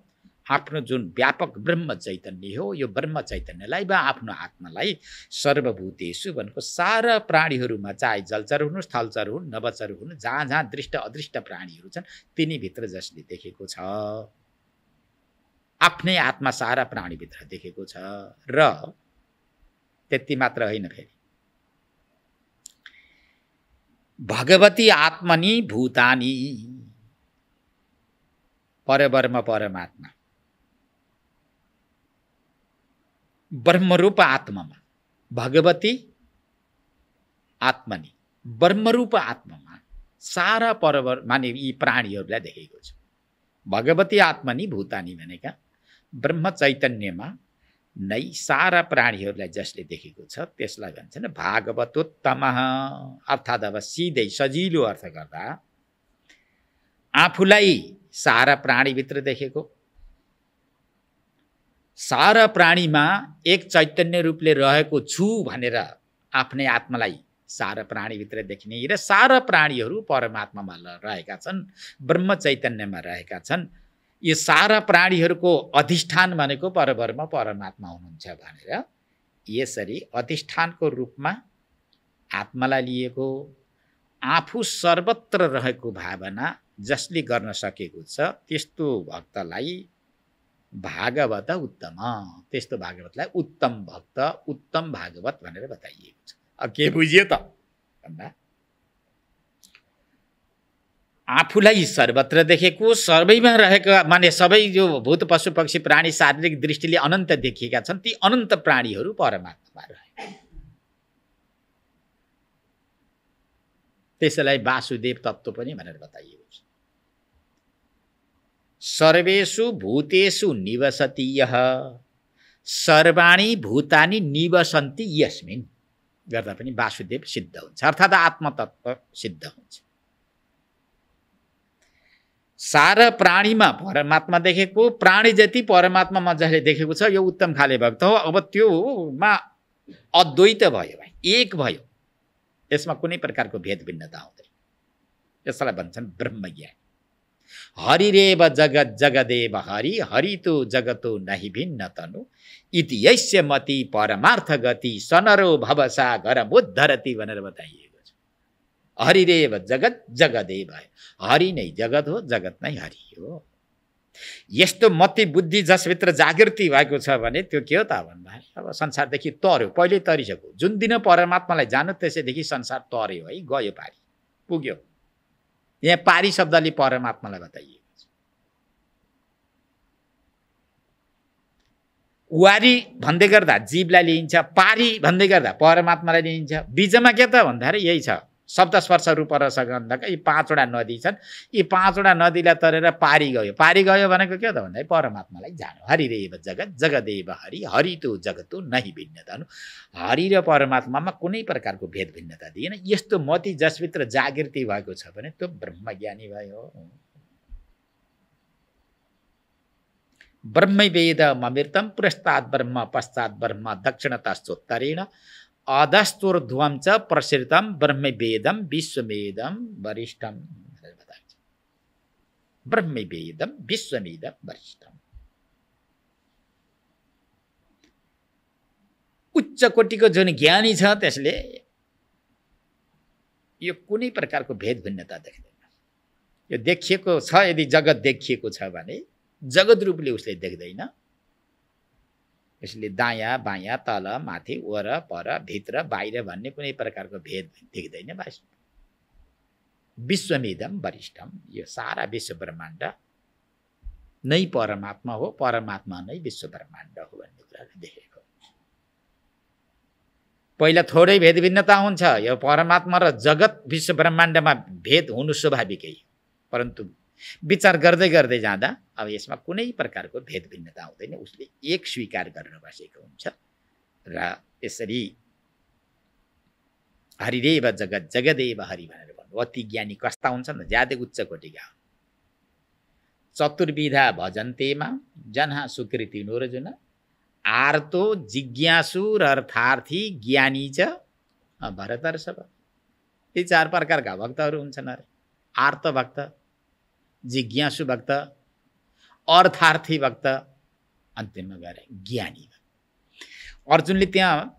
आफ्नो जुन व्यापक ब्रह्म चैतन्य हो, यो ब्रह्म चैतन्यलाई वा आफ्नो आत्मालाई सर्वभूतेषु भनेको सारा प्राणीहरूमा, चाहे जलचर हुन्, स्थलचर हुन्, नभचर हुन्, जहाँ जहाँ दृष्ट अदृष्ट प्राणीहरू छन्, तिनीभित्र जसले देखेको छ, आफ्नै आत्मा सारा प्राणीभित्र देखेको छ। र त्यति मात्र होइन, फेरि भगवती आत्मनि भूतानि, परब्रह्म परमात्मा ब्रह्मरूप आत्मामा, भगवती आत्मनि ब्रह्मरूप आत्मामा सारा माने यी प्राणीहरूलाई देखेको छ। भगवती आत्मनि भूतानि भनेका ब्रह्म चैतन्यमा नै सारा प्राणीहरूलाई जसले देखेको छ त्यसलाई भन्छन् भागवतोत्तमः। अर्थात् अब सिधै सजिलो अर्थ गर्दा आफूलाई सारा प्राणीभित्र देखेको, सारा प्राणीमा एक चैतन्य रूपले रहेको छु भनेर आफ्नै आत्मालाई सारा प्राणीभित्र देखिने र सारा प्राणीहरू परमात्मामा रहेका छन्, ब्रह्म चैतन्यमा रहेका छन्। यो सारा प्राणीहरूको अधिष्ठान भनेको परब्रह्म परमात्मा हुनुहुन्छ भनेर यसरी अधिष्ठानको रूपमा आत्मालाई लिएको, आफू सर्वत्र रहेको भावना जसले गर्न सकेको छ त्यस्तो भक्तलाई भागवत उत्तम, त्यस्तो भागवतलाई उत्तम भक्त, उत्तम भागवत भनेर बताइएको छ। अब के बुझियो त भन्दा आफूलाई सर्वत्र देखेको, सबैमा रहेका, माने सबै जो भूत पशु पक्षी प्राणी शारीरिक दृष्टिले अनन्त देखिएका छन् ती अनन्त प्राणीहरू परमात्मामा रहेका। त्यसैलाई वासुदेव तत्त्व पनि भनेर बताइएको छ। सर्वेषु भूतेषु निवसति यः सर्वाणि भूतानि निवसन्ति यस्मिन् गर्दा पनि वासुदेव सिद्ध हुन्छ, अर्थात् आत्मतत्त्व सिद्ध हुन्छ। सारा प्राणीमा परमात्मा देखेको, प्राणी जति परमात्मा मजाले देखेको छ यो उत्तम खाले भक्त हो। अब त्योमा अद्वैत भयो भाइ, एक भयो, यसमा कुनै प्रकारको भेद भिन्नता हुँदैन। यसलाई भन्छन् ब्रह्मज्ञान। हरिरेव जगत जगदेव हरि, हरि तो जगतो नहि भिन्न तनु, इति यस्य मति परमार्थ गति सनरो भवसागर मुद्धरति भनेर बताइएको छ। हरिरेव जगत जगदेव, हरि नै जगत हो, जगत नै हरि हो। यस्तो मति बुद्धि जसभित्र जागृति भएको छ भने त्यो के हो त भन्दाखेरि अब संसारदेखि तर्यो, पहिल्यै तरिसक्यो। जुन दिन परमात्मालाई जानु त्यसैदेखि संसार तर्यो है, गयो पारी, पुग्यो। यहाँ पारी शब्दले परमात्मालाई बताइएको छ। वारी भन्दै गर्दा जीवलाई लिइन्छ, पारी भन्दै गर्दा परमात्मालाई लिइन्छ। बीचमा के त भन्दाखेरि यही छ, शब्द स्पर्श रूप रस गन्धका यी पाँचवटा नदी छन्। यी पाँचवटा नदीलाई तरेर पारी गयो। पारी गयो भनेको के त भन्दाखेरि परमात्मालाई जानु। हरिरेव जगत जगदेव हरि, हरि तो जगतो नहि भिन्नता। हरि र परमात्मामा कुनै प्रकारको भेद भिन्नता दिएन। यस्तो मति जसभित्र जागृति भएको छ भने त्यो ब्रह्मज्ञानी भयो। ब्रह्मवेद अमृतम पुरस्तात् ब्रह्म पश्चात् ब्रह्म दक्षिणतश्चोत्तरेण अधस्तोर्ध्वं च प्रसृतम ब्रह्मवेदम विश्ववेदम वरिष्ठम भनेर बताइन्छ। ब्रह्मवेदम विश्ववेदम वरिष्ठम, उच्च कोटिको जुन ज्ञानी छ त्यसले यो कुनै प्रकारको भेद भिन्नता देख्दैन। यो देखिएको छ, यदि जगत देखिएको छ भने जगत रूपले उसले देख्दैन। यसले दायाँ बायाँ तल माथि वर पर भित्र बाहिर भन्ने कुनै प्रकारको भेद देख्दैन। विश्वमेदम वरिष्ठम, यो सारा विश्व ब्रह्माण्ड नै परमात्मा हो, परमात्मा नै विश्व ब्रह्माण्ड हो भन्ने कुराले देखेको। पहिला थोरै भेद भिन्नता हुन्छ, यो परमात्मा र जगत विश्व ब्रह्माण्डमा भेद हुनु स्वाभाविकै, परन्तु विचार गर्दै गर्दै जाँदा अब यसमा कुनै प्रकारको भेद भिन्नता हुँदैन। उसले एक स्वीकार गर्न बसेको हुन्छ र यसरी हरिदेव जगत जगदेव हरि भनेर भन्नु। अति ज्ञानी कस्ता हुन्छन्? ज्यादै उच्च कोटिका। चतुर्विधा भजन्तेमा जन्हा सुकृति नोरजुन आर्तो जिज्ञासु र अर्थार्थी ज्ञानी च भरतर्षभ। यी चार प्रकारका भक्तहरू हुन्छन् अरे। आर्त भक्त, जिज्ञासु भक्त, अर्थार्थी भक्त, अन्तिममा गएर ज्ञानी भक्त। अर्जुनले त्यहाँ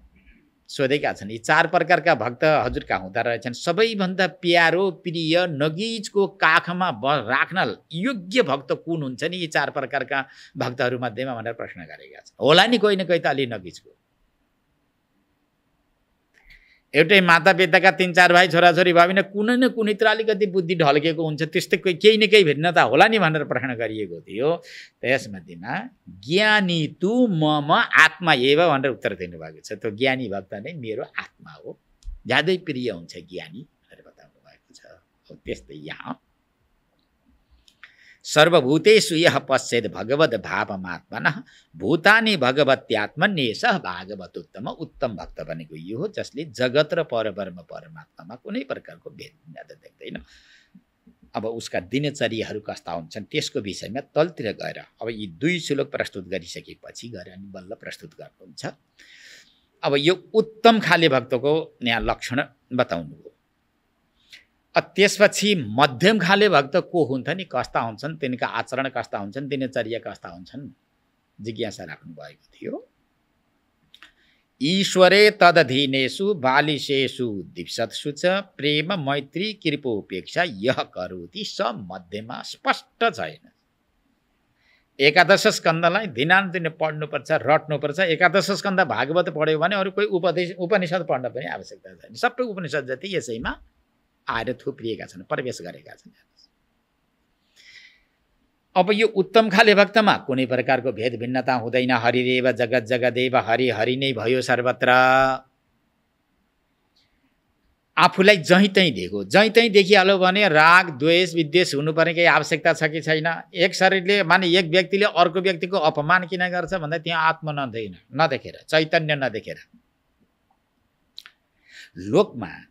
सोधेका छन्, यी चार प्रकारका भक्त हजुर कहाँ हुँदा रहेछन्? सबैभन्दा प्यारो प्रिय नगिजको काखमा राख्न योग्य भक्त कुन हुन्छ नि यी चार प्रकारका भक्तहरू मध्येमा भनेर प्रश्न गरेका छन्। होला नि कोही न कोही त अलि नगिजको। एउटै माता पिताका 3-4 भाइ छोराछोरी भयो भने कुनै न कुनै त अलिकति बुद्धि ढल्केको हुन्छ, त्यस्तै केही न केही भिन्नता होला नि भनेर प्रश्न गरिएको थियो। त्यसमध्येमा ज्ञानी तु मम आत्मा एव भनेर उत्तर दिनुभएको छ। त्यो ज्ञानी भक्त नै मेरो आत्मा हो, ज्यादै प्रिय हुन्छ ज्ञानी भनेर बताउनु भएको छ। हो त्यस्तै यहाँ सर्वभूतेषु यः पश्येद भगवद् भावमात्मनः भूतानि भगवत्यात्मन्येषः भागवत उत्तम। उत्तम भक्त भनेको यो हो जसले जगत र परब्रह्म परमात्मामा कुनै प्रकारको भेदभिन्नता देख्दैन। अब उसका दिनचर्याहरू कस्ता हुन्छन् त्यसको विषयमा तलतिर गएर अब यी 2 श्लोक प्रस्तुत गरिसकेपछि गएर अनि बल्ल प्रस्तुत गर्नुहुन्छ। अब यो उत्तम खाले भक्तको यहाँ लक्षण बताउनु हो। त्यसपछि मध्यम खाले भक्त को हुन्थ नि, कस्ता हुन्छन्, तिनका आचरण कस्ता हुन्छन्, दिनचर्या कस्ता हुन्छन्, जिज्ञासा राख्नु भएको थियो। ईश्वरे तदधीनेषु बालिशेषु दीप्सत्सु च प्रेम मैत्री कृपोपेक्षा यह करोति स मध्यमा स्पष्ट छैन। एकादश स्कन्धलाई दिनानुदिन पढ्नुपर्छ, रट्नुपर्छ। एकादश स्कन्ध भागवत पढ्यो भने अरू कोही उपनिषद पढ्न पनि आवश्यकता छैन। सबै उपनिषद जति यसैमा आएर थुप्रिएका छन्, प्रवेश गरेका छन्। अब यो उत्तम खाले भक्तमा कुनै प्रकारको भेद भिन्नता हुँदैन। हरिदेव जगत जगदेव, हरि हरि नै भयो सर्वत्र। आफूलाई जहीँ तहीँ देखो, जहीँ तहीँ देखिहाल्यो भने राग द्वेष विद्वेष हुनुपर्ने केही आवश्यकता छ कि छैन। एक शरीरले माने एक व्यक्तिले अर्को व्यक्तिको अपमान किन गर्छ भन्दा त्यहाँ आत्मा नदेखेर, चैतन्य नदेखेर। लोकमा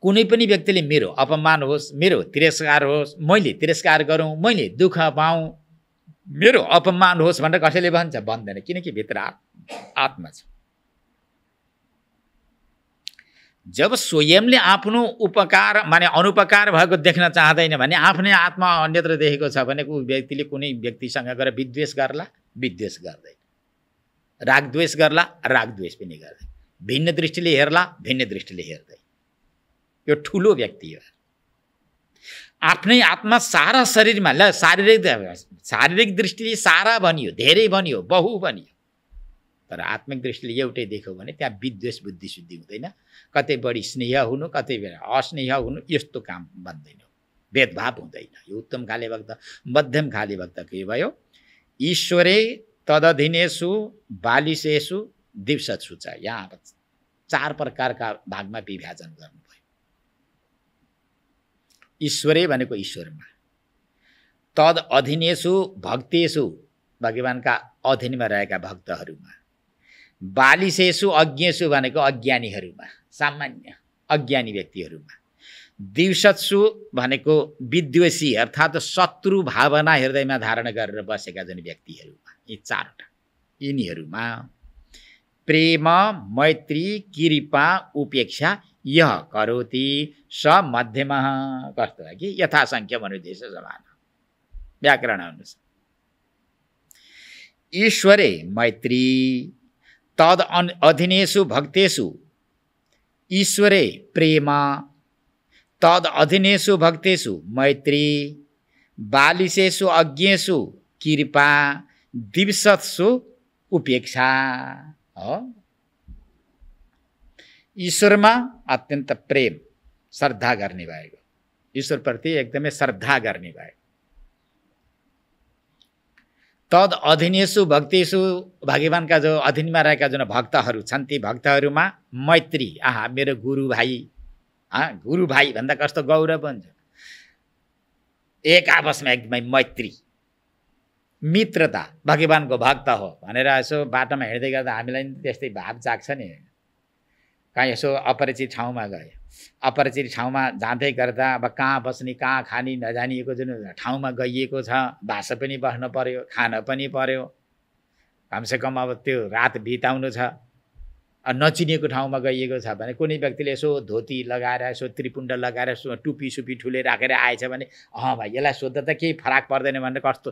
कुनै पनि व्यक्तिले मेरो अपमान होस्, मेरो तिरस्कार होस्, मैले तिरस्कार गरौँ, मैले दुःख पाऊँ, मेरो अपमान होस् भनेर कसैले भन्छ? भन्दैन, किनकि भित्र आत्मा छ। जब स्वयंले आफ्नो उपकार माने अनुपकार भएको देख्न चाहदैन भने आफ्नै आत्मा अन्यत्र देखेको छ भने ऊ व्यक्तिले कुनै व्यक्तिसँग गएर विद्वेष गर्ला, विद्वेष गर्दैन। राग द्वेष गर्ला, राग द्वेष पनि गर्दैन। भिन्न दृष्टिले हेर्ला, भिन्न दृष्टिले हेर्दैन। यो ठुलो व्यक्ति हो। आफ्नै आत्मा सारा शरीरमा ल शारीरिक दृष्टिले सारा बनियो, धेरै बनियो, बहु बनियो। तर आत्मिक दृष्टिले एउटै देख्यो भने त्यहाँ विद्वेष बुद्धि शुद्धि हुँदैन। कतै बढी स्नेह हुनु, कतै अस्नेह हुनु, यस्तो काम बन्दैन, भेदभाव हुँदैन। यो उत्तम खाले भक्त। मध्यम खाले भक्त के भयो? ईश्वरे तदधीनेषु बालिशेषु दीप्सत्सु च। यहाँ 4 प्रकारका भागमा विभाजन गर्नुभयो। ईश्वरे भनेको ईश्वरमा, तद अधीनेषु भक्तेषु भगवानका अधीनमा रहेका भक्तहरूमा, बालिशेषु अज्ञेषु भनेको अज्ञानीहरूमा, सामान्य अज्ञानी व्यक्तिहरूमा, दीप्सत्सु भनेको विद्वेषी अर्थात् शत्रु भावना हृदयमा धारण गरेर बसेका जुन व्यक्तिहरूमा, यी 4वटा, यिनीहरूमा प्रेम मैत्री कृपा उपेक्षा यह करोति स मध्यमः। कस्तो हो कि यथासङ्ख्य मनुदेश समान, व्याकरण अनुसार। ईश्वरे मैत्री तद अधीनेषु भक्तेषु, ईश्वरे प्रेम तद अधीनेषु भक्तेषु मैत्री, बालिशेषु अज्ञेषु कृपा, दीप्सत्सु उपेक्षा। ईश्वरमा अत्यन्त प्रेम श्रद्धा गर्ने भएको, ईश्वरप्रति एकदमै श्रद्धा गर्ने भएको। तद अधीनेषु भक्तेषु भगवानका जो अधीनमा रहेका जुन भक्तहरू छन् ती भक्तहरूमा मैत्री। आहा मेरो गुरु भाइ, गुरु भाइ भन्दा कस्तो गौरव हुन्छ। एक आपसमा एकदमै मैत्री, मित्रता। भगवानको भक्त हो भनेर यसो बाटोमा हिँड्दै गर्दा हामीलाई त्यस्तै भाव जाग्छ नि। कहीँ यसो अपरिचित ठाउँमा गयो, अपरिचित ठाउँमा जाँदै गर्दा अब कहाँ बस्ने कहाँ खाने नजानिएको जुन ठाउँमा गइएको छ, भाषा पनि बस्न पर्यो, खान पनि पर्यो, कमसेकम अब त्यो रात बिताउनु छ। नचिनेको ठाउँमा गइएको छ भने कुनै व्यक्तिले यसो धोती लगाएर यसो त्रिपुण्ड लगाएर यसो टुपी सुपी ठुले राखेर आएछ भने भाइ यसलाई सोध्दा त केही फरक पर्दैन भनेर कस्तो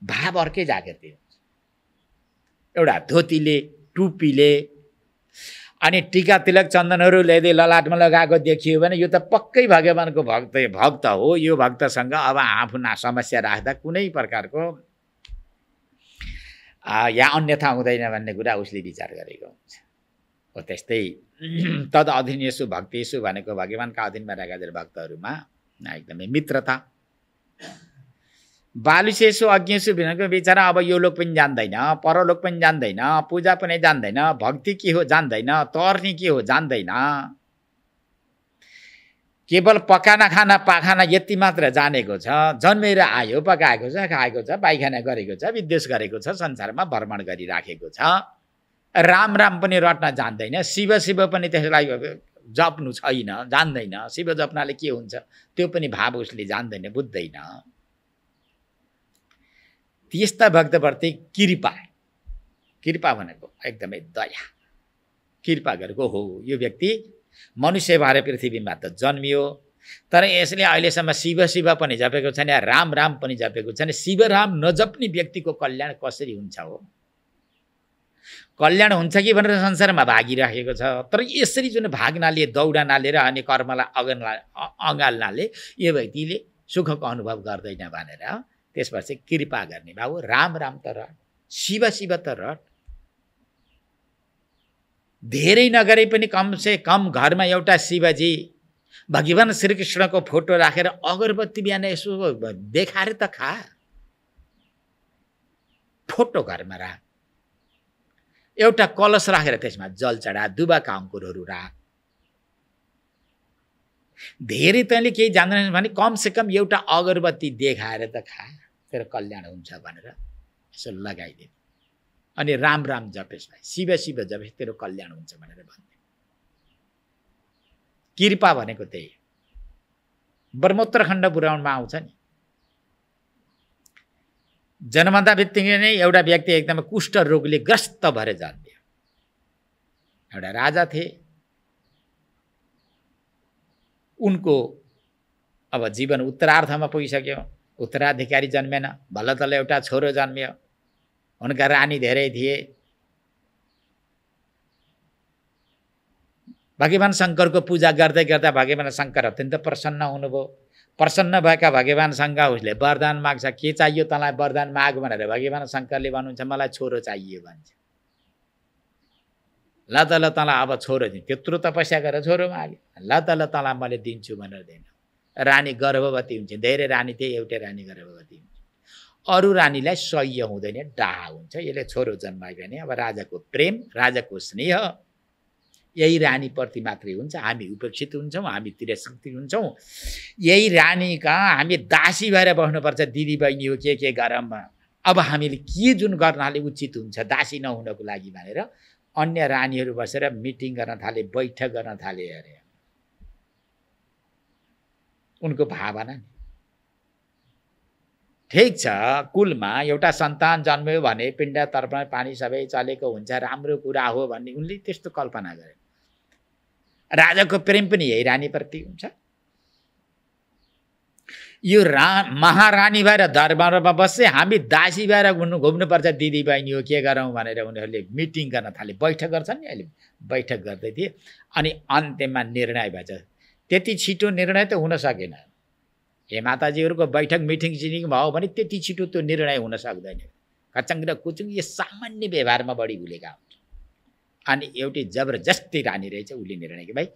भाव अर्कै जागृति हुन्छ। एउटा धोतीले, टुपीले अनि टीका तिलक चन्दनहरू ल्याइदिए ललाटमा लगाएको देखियो भने यो त पक्कै भगवानको भक्त हो। यो भक्तसँग अब आफ्ना समस्या राख्दा कुनै प्रकारको या अन्यथा हुँदैन भन्ने कुरा उसले विचार गरेको हुन्छ। हो त्यस्तै तद अधीनेषु भक्तेषु भनेको भगवानका अधीनमा रहेका भक्तहरूमा एकदमै मित्रता। बालिशेषु अज्ञेषु भनेको बिचरा अब यो लोक पनि जान्दैन, परलोक पनि जान्दैन, पूजा पनि जान्दैन, भक्ति के हो जान्दैन, तर्नी के हो जान्दैन। केवल पकाना खाना पाखाना यति मात्र जानेको छ। जन्मेर आयो, पकाएको छ, खाएको छ, पाइखाना गरेको छ, विद्वेष गरेको छ, संसारमा भ्रमण गरिराखेको छ। राम राम पनि रट्न जान्दैन, शिव शिव पनि त्यसलाई जप्नु छैन, जान्दैन। शिव जप्नाले के हुन्छ त्यो पनि भाव उसले जान्दैन, बुझ्दैन। त्यस्ता भक्तप्रति कृपा, कृपा भनेको एकदमै दया, कृपा गरेको हो। यो व्यक्ति मनुष्य भएर पृथ्वीमा त जन्मियो। तर यसले अहिलेसम्म शिव शिव पनि जपेको छैन, राम राम पनि जपेको छैन। शिव राम नजप्ने व्यक्तिको कल्याण कसरी हुन्छ हो? कल्याण हुन्छ कि भनेर संसारमा भागिराखेको छ। तर यसरी जुन भाग्नाले, दौडनाले र अनि कर्मलाई अँगाल्नाले यो व्यक्तिले सुखको अनुभव गर्दैन भनेर त्यसपछि कृपा गर्ने बाबु राम राम त रट, शिव शिव त रट। धेरै नगरे पनि कमसे कम घरमा एउटा शिवजी भगवान श्रीकृष्णको फोटो राखेर अगरबत्ती बिहान यसो देखाएर त खा। फोटो घरमा राख, एउटा कलश राखेर त्यसमा जल चढा, दुबाका अङ्कुरहरू राख। धेरै तैँले केही जान्दैनस् भने कमसे कम एउटा अगरबत्ती देखाएर त खा, तेरो कल्याण हुन्छ भनेर यसो लगाइदिने। अनि राम राम जपेस् भाइ, शिव शिव जपेस्, तेरो कल्याण हुन्छ भनेर भन्ने। कृपा भनेको त्यही ब्रह्मोत्तरखण्ड पुराणमा आउँछ नि। जन्मदा बित्तिकै नै एउटा व्यक्ति एकदमै कुष्ठ रोगले ग्रस्त भएर जन्मियो। एउटा राजा थिए, उनको अब जीवन उत्तरार्धमा पुगिसक्यो, उत्तराधिकारी जन्मेन, भल तल एउटा छोरो जन्मियो। उनका रानी धेरै थिए। भगवान शङ्करको पूजा गर्दै गर्दा भगवान शङ्कर अत्यन्त प्रसन्न हुनुभयो। प्रसन्न भएका भगवानसँग उसले वरदान माग्छ। के चाहियो तँलाई वरदान माग भनेर भगवान शङ्करले भन्नुहुन्छ मलाई छोरो चाहियो भन्छ। ल त ल तँलाई अब छोरो दिन्छु। त्यत्रो तपस्या गरेर छोरो माग्यो। ल त ल तँलाई मैले दिन्छु भनेर दिएन। रानी गर्भवती हुन्छ। धेरै रानी थिए, एउटै रानी गर्भवती हुन्छ। अरू रानीलाई सह्य हुँदैन, डाहा हुन्छ। यसले छोरो जन्मायो भने अब राजाको प्रेम, राजाको स्नेह यही रानीप्रति मात्रै हुन्छ। हामी उपेक्षित हुन्छौँ, हामी तिरस्कृत हुन्छौँ। यही रानी कहाँ हामी दासी भएर बस्नुपर्छ। दिदी बहिनी हो के गरौँ, अब हामीले के जुन गर्नाले उचित हुन्छ दासी नहुनको लागि भनेर अन्य रानीहरू बसेर मिटिङ गर्न थाले, बैठक गर्न थाले। अरे उनको भावना नि ठिक छ। कुलमा एउटा सन्तान जन्म्यो भने पिण्ड तर्पण पानी सबै चलेको हुन्छ, राम्रो कुरा हो भन्ने उनले त्यस्तो कल्पना गरे। राजाको प्रेम पनि यही रानीप्रति हुन्छ। यो महारानी भएर दरबारमा बस्छ, हामी दासी भएर घुम्नुपर्छ। दिदी बहिनी हो के गरौँ भनेर उनीहरूले मिटिङ गर्न थाले, बैठक गर्छन् नि। अहिले बैठक गर्दै थिए अनि अन्त्यमा निर्णय भएछ। त्यति छिटो निर्णय त हुन सकेन। हे माताजीहरूको बैठक मिटिङ सिटिङ भयो भने त्यति छिटो त्यो निर्णय हुन सक्दैन। कचङ र कुचुङ यो सामान्य व्यवहारमा बढी भुलेका हुन्छ। अनि एउटी जबरजस्ती रानी रहेछ। उसले निर्णय कि भाइ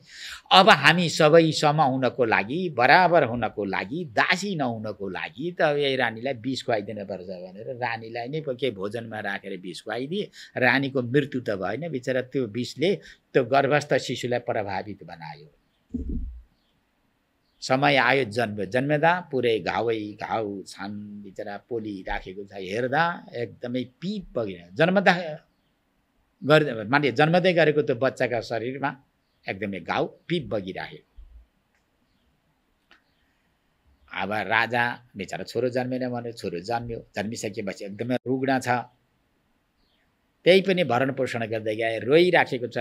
अब हामी सबै सम हुनको लागि, बराबर हुनको लागि, दासी नहुनको लागि त यही रानीलाई विष खुवाइदिनु पर्छ भनेर रानीलाई नै के भोजनमा राखेर विष खुवाइदिए। रानीको मृत्यु त भएन, बिचरा त्यो विषले त्यो गर्भस्थ शिशुलाई प्रभावित बनायो। समय आयो, जन्मेदा पुरै घाउ छान, बिचरा पोली राखेको छ। हेर्दा एकदमै पिप बगिरहेको, जन्मदै गरेको त्यो बच्चाका शरीरमा एकदमै घाउ पिप बगिरहेको। अब राजा बिचरा छोरो जन्मेन भने छोरो जन्मियो। जन्मिसकेपछि एकदमै रुग्ण छ। त्यही पनि भरण पोषण गर्दै गए। रोइराखेको छ।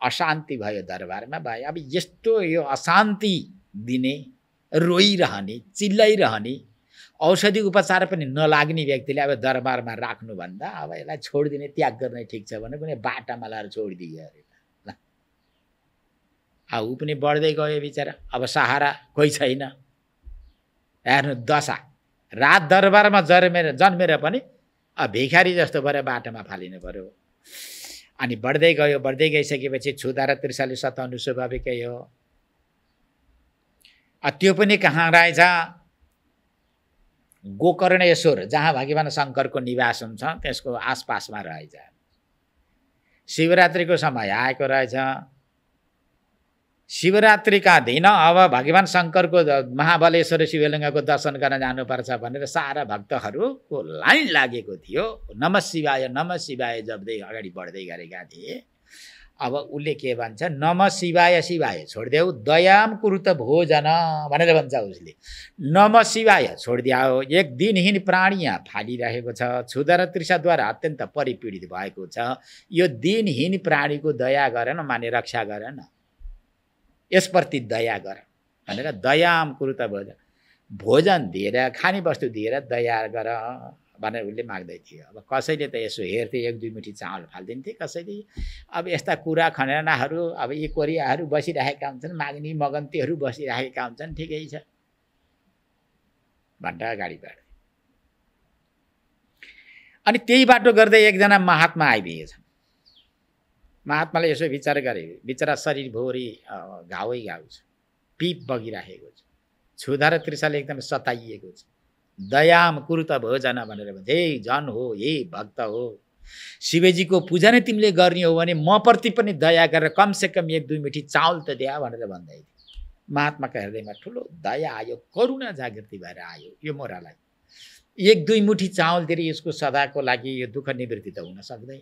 अशान्ति भयो दरबारमा। भाइ अब यस्तो यो अशान्ति दिने, रोइरहने, चिल्लाइरहने, औषधि उपचार पनि नलाग्ने व्यक्तिले अब दरबारमा राख्नुभन्दा अब यसलाई छोडिदिने, त्याग गर्ने ठिक छ भने कुनै बाटामा लाएर छोडिदियो अरे। ल ऊ पनि बढ्दै गयो बिचरा। अब सहारा कोही छैन। हेर्नु दशा, रात दरबारमा जन्मेर पनि भिखारी जस्तो भएर बाटोमा फालिनु पर्यो। अनि बढ्दै गइसकेपछि क्षुधा र तृषाले सताउनु स्वाभाविकै हो। त्यो पनि कहाँ रहेछ? गोकर्णेश्वर, जहाँ भगवान शङ्करको निवास हुन्छ त्यसको आसपासमा रहेछ। शिवरात्रिको समय आएको रहेछ। शिवरात्रिका दिन अब भगवान शङ्करको महाबलेश्वर शिवलिङ्गको दर्शन गर्न जानुपर्छ भनेर सारा भक्तहरूको लाइन लागेको थियो। नमः शिवाय जप्दै अगाडि बढ्दै गरेका थिए। अब उसले के भन्छ? नमः शिवाय छोडिदेऊ, दयाम कुरुत भोजन भनेर भन्छ उसले। नमः शिवाय छोडिदियो। एक दिनहीन प्राणी यहाँ फालिरहेको छ, क्षुधा र तृषाद्वारा अत्यन्त परिपीडित भएको छ। यो दिनहीन प्राणीको दया गरेन, माने रक्षा गरेन। यसप्रति दया गर भनेर दयाम कुरु त भोजन दिएर खाने वस्तु दिएर दया गर भनेर उसले माग्दै थियो। अब कसैले त यसो हेर्थे 1-2 मुठी चामल फाल्दिन्थे, कसैले अब यस्ता कुरा खनानाहरू अब यी कोरियाहरू बसिरहेका हुन्छन्, माग्ने मगन्तीहरू बसिरहेका हुन्छन्, ठिकै छ भनेर अगाडि बढ्थे। अनि त्यही बाटो गर्दै एकजना महात्मा आइपुगेछन्। महात्माले यसो विचार गरे, बिचरा शरीरभरि घावै घाउ छ, पिप बगिरहेको छ, क्षुधा र तृषाले एकदम सताइएको छ। दयाम कुरु त भोजन भनेर भन्छ, हे जन हो, हे भक्त हो, शिवजीको पूजा नै तिमीले गर्ने हो भने म प्रति पनि दया गरेर कमसेकम 1-2 मुठी चाउल त द्या भनेर भन्दै थियो। महात्माका हृदयमा ठुलो दया आयो, करुणा जागृति भएर आयो। यो मोरालाई 1-2 मुठी चाउल दिएर यसको सदाको लागि यो दुःख निवृत्ति त हुन सक्दैन।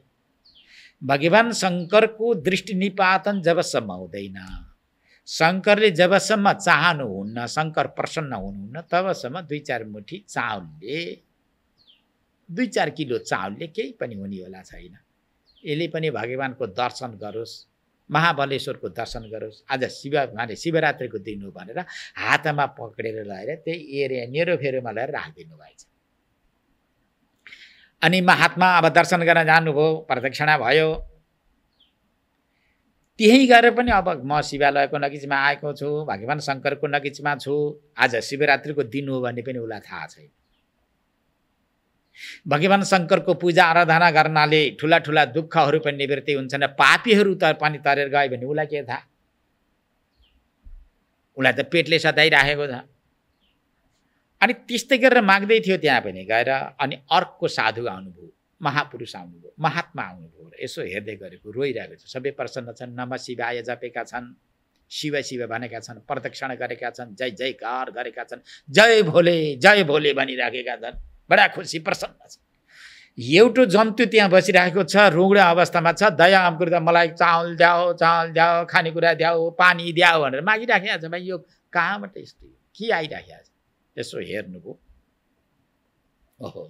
भगवान शङ्करको दृष्टि निपातन जबसम्म हुँदैन, शङ्करले जबसम्म चाहनुहुन्न, शङ्कर प्रसन्न हुनुहुन्न, तबसम्म 2-4 मुठी चाउलले 2-4 किलो चाउलले केही पनि हुने होला छैन। यसले पनि भगवानको दर्शन गरोस्, महाबलेश्वरको दर्शन गरोस्। आज शिवरात्रिको दिन हो भनेर हातमा पक्रेर लगेर त्यही एरिया नेरोफेरोमा लगेर राखिदिनु भएछ। अनि महात्मा अब दर्शन गर्न जानुभयो, प्रदक्षिणा भयो। त्यही गरेर पनि अब म शिवालयको नजिकमा आएको छु, भगवान शङ्करको नजिकमा छु, आज शिवरात्रिको दिन हो भन्ने पनि उसलाई थाहा छैन। भगवान शङ्करको पूजा आराधना गर्नाले ठुला ठुला दुःखहरू पनि निवृत्ति हुन्छन्, पापीहरू त पनि तरेर गयो भने उसलाई के थाहा? उसलाई त पेटले सताइराखेको छ। अनि त्यस्तै गरेर माग्दै थियो त्यहाँ पनि गएर। अनि अर्को साधु आउनुभयो, महापुरुष आउनुभयो, महात्मा आउनुभयो, यसो हेर्दै गरेको रोइरहेको छ। सबै प्रसन्न छन्, नमः शिवाय जपेका छन्, शिव शिव भनेका छन्, प्रदक्षिणा गरेका छन्, जय जयकार गरेका छन्, जय भोले भनिराखेका छन्, बडा खुसी प्रसन्न छ। एउटा जन्तु त्यहाँ बसिरहेको छ, रुग्ण अवस्थामा छ, दया आमकृत मलाई चाउल द्याऊ, खानेकुरा द्याऊ, पानी द्याऊ भनेर मागिराखेको छ। भाइ यो कहाँबाट यस्तो के आइराखेको छ? यसो हेर्नुभयो, ओहो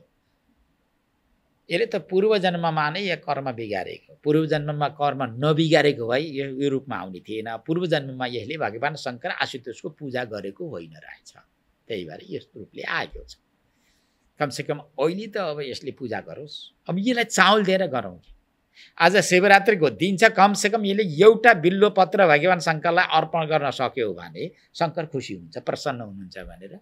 यसले त पूर्व जन्ममा नै यो कर्म बिगारेको, पूर्व जन्ममा कर्म नबिगारेको भए यो रूपमा आउने थिएन। पूर्व जन्ममा यसले भगवान शङ्कर आशुतोषको पूजा गरेको होइन रहेछ, त्यही भएर यस्तो रूपले आएको छ। कमसेकम अहिले त अब यसले पूजा गरोस्। अब यसलाई चाउल दिएर गरौँ कि आज शिवरात्रिको दिन छ, कमसेकम यसले एउटा बिल्लो पत्र भगवान शङ्करलाई अर्पण गर्न सक्यो भने शङ्कर खुसी हुन्छ, प्रसन्न हुनुहुन्छ भनेर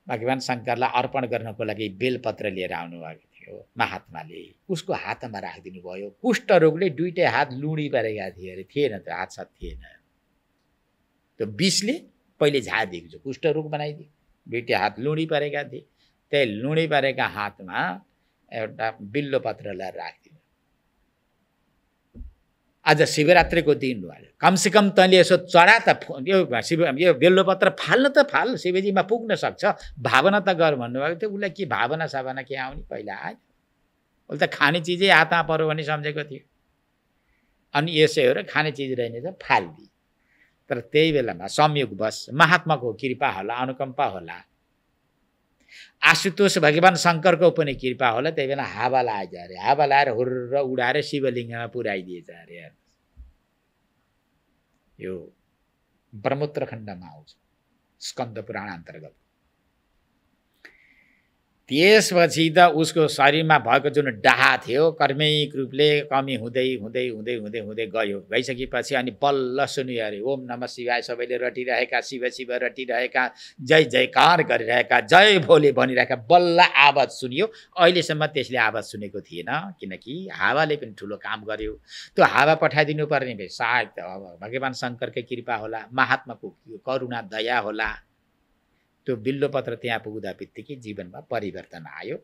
भगवान शङ्करलाई अर्पण गर्नको लागि बेलपत्र लिएर आउनुभएको थियो। महात्माले उसको हातमा राखिदिनु भयो। कुष्ठरोगले 2टै हात लुडी परेका थिए अरे, थिएन त हात साथ थिएन। त्यो विषले पहिले झारिदिएको छ, कुष्ठरोग बनाइदियो। 2टै हात लुडी परेका थिए, त्यही लुडी परेका हातमा एउटा बिल्लो पत्र लिएर राखिदिनु। आज शिवरात्रिको दिन भयो, कमसेकम तैँले यसो चढा त, यो बेल्लोपत्र फाल्न त फाल, शिवजीमा पुग्न सक्छ, भावना त गर भन्नुभएको थियो। उसलाई के भावना सावना के आउने, पहिला आयो। उसले त खाने चिजै हातमा पऱ्यो भने सम्झेको थियो। अनि यसै हो र खाने चिज रहेनछ, फालिदिए। तर त्यही बेलामा संयोगवश महात्माको कृपा होला, अनुकम्पा होला, आशुतोष भगवान शङ्करको पनि कृपा होला। त्यही बेला हावा लाग्यो अरे, हावा लाएर हुर्र उडाएर शिवलिङ्गमा पुर्याइदिएछ अरे। यो ब्रह्मोत्तर खण्डमा आउँछ, स्कन्द पुराण अन्तर्गत। त्यसपछि त उसको शरीरमा भएको जुन डाहा थियो कर्मिक रूपले कमी हुँदै हुँदै हुँदै हुँदै हुँदै गयो। गइसकेपछि अनि बल्ल सुन्यो अरे, ओम नमः शिवाय सबैले रटिरहेका, शिव शिव रटिरहेका, जय जयकार गरिरहेका, जय भोले भनिरहेका बल्ल आवाज सुनियो। अहिलेसम्म त्यसले आवाज सुनेको थिएन, किनकि हावाले पनि ठुलो काम गर्यो। त्यो हावा पठाइदिनु पर्ने भए सायद भगवान शङ्करकै कृपा होला, महात्माको करुणा दया होला। त्यो बिल्लोपत्र त्यहाँ पुग्दा बित्तिकै जीवनमा परिवर्तन आयो।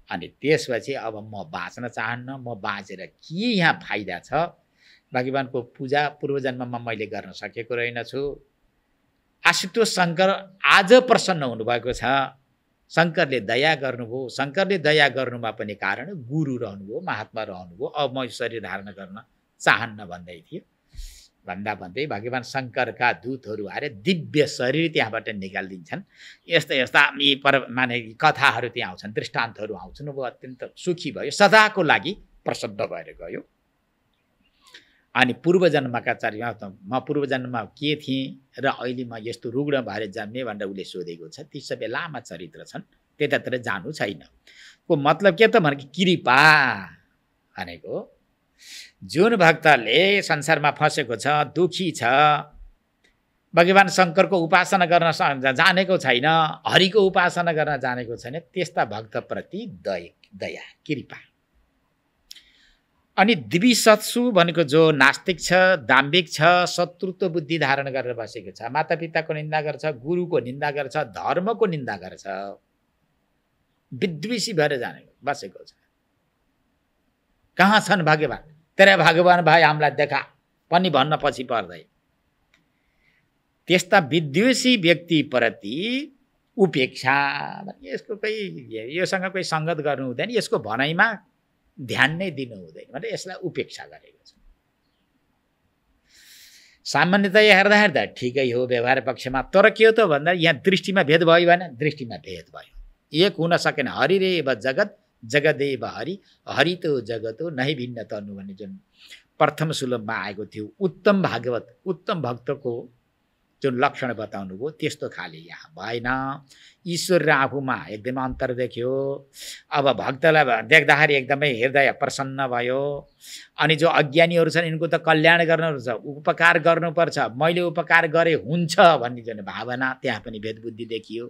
अनि त्यसपछि अब म बाँच्न चाहन्न, म बाँचेर के यहाँ फाइदा छ? भगवानको पूजा पूर्वजन्ममा मैले गर्न सकेको रहेनछु। आशुतोष शङ्कर आज प्रसन्न हुनुभएको छ, शङ्करले दया गर्नुभयो। शङ्करले दया गर्नुमा पनि कारण गुरु रहनुभयो, महात्मा रहनुभयो। अब म शरीर धारण गर्न चाहन्न भन्दै थियो। भन्दा भन्दै भगवान शङ्करका दूतहरू आएर दिव्य शरीर त्यहाँबाट निकालिदिन्छन्। यस्ता यस्ता माने कथाहरू त्यहाँ आउँछन्, दृष्टान्तहरू आउँछन्। अब अत्यन्त सुखी भयो, सदाको लागि प्रसन्न भएर गयो। अनि पूर्वजन्मका चरित्र म पूर्वजन्ममा के थिएँ र अहिले म यस्तो रुग्ण भएर जन्मेँ भनेर उसले सोधेको छ। ती सबै लामा चरित्र छन्, त्यतातिर जानु छैन। को मतलब के त भने कृपा भनेको जुन भक्तले संसारमा फँसेको छ, दुखी छ, भगवान शङ्करको उपासना गर्न जानेको छैन, हरिको उपासना गर्न जानेको छैन, त्यस्ता भक्तप्रति दया कृपा। अनि द्विसत्सु भनेको जो नास्तिक छ, दाम्भिक छ, शत्रुत्व बुद्धि धारण गरेर बसेको छ, मातापिताको निन्दा गर्छ, गुरुको निन्दा गर्छ, धर्मको निन्दा गर्छ, विद्वेषी भएर जानेको बसेको छ। कहाँ छन् भगवान? तेरा भगवान भाइ हामीलाई देखा पनि भन्न पछि पर्दै। त्यस्ता विद्वेषी व्यक्तिप्रति उपेक्षा, यसको कोही योसँग कोही सङ्गत गर्नु हुँदैन, यसको भनाइमा ध्यान नै दिनु हुँदैन भनेर यसलाई उपेक्षा गरेको छ। सामान्यतया हेर्दा ठिकै हो व्यवहार पक्षमा, तर के हो त भन्दा यहाँ दृष्टिमा भेद भयो भने दृष्टिमा भेद भयो। एक हुन सकेन। हरिरेव जगत जगदेव हरि, हरि तो जगतो नहि भिन्न तनु भन्ने जुन प्रथम सुलभमा आएको थियो, उत्तम भागवत उत्तम भक्तको जुन लक्षण बताउनु भयो त्यस्तो खाले यहाँ भएन। ईश्वर र आफूमा एकदमै अन्तर देखियो। अब भक्तलाई देख्दाखेरि एकदमै हृदय प्रसन्न भयो। अनि जो अज्ञानीहरू छन् यिनको त कल्याण गर्नुपर्छ, उपकार गर्नुपर्छ, मैले उपकार गरे हुन्छ भन्ने जुन भावना त्यहाँ पनि भेदबुद्धि देखियो।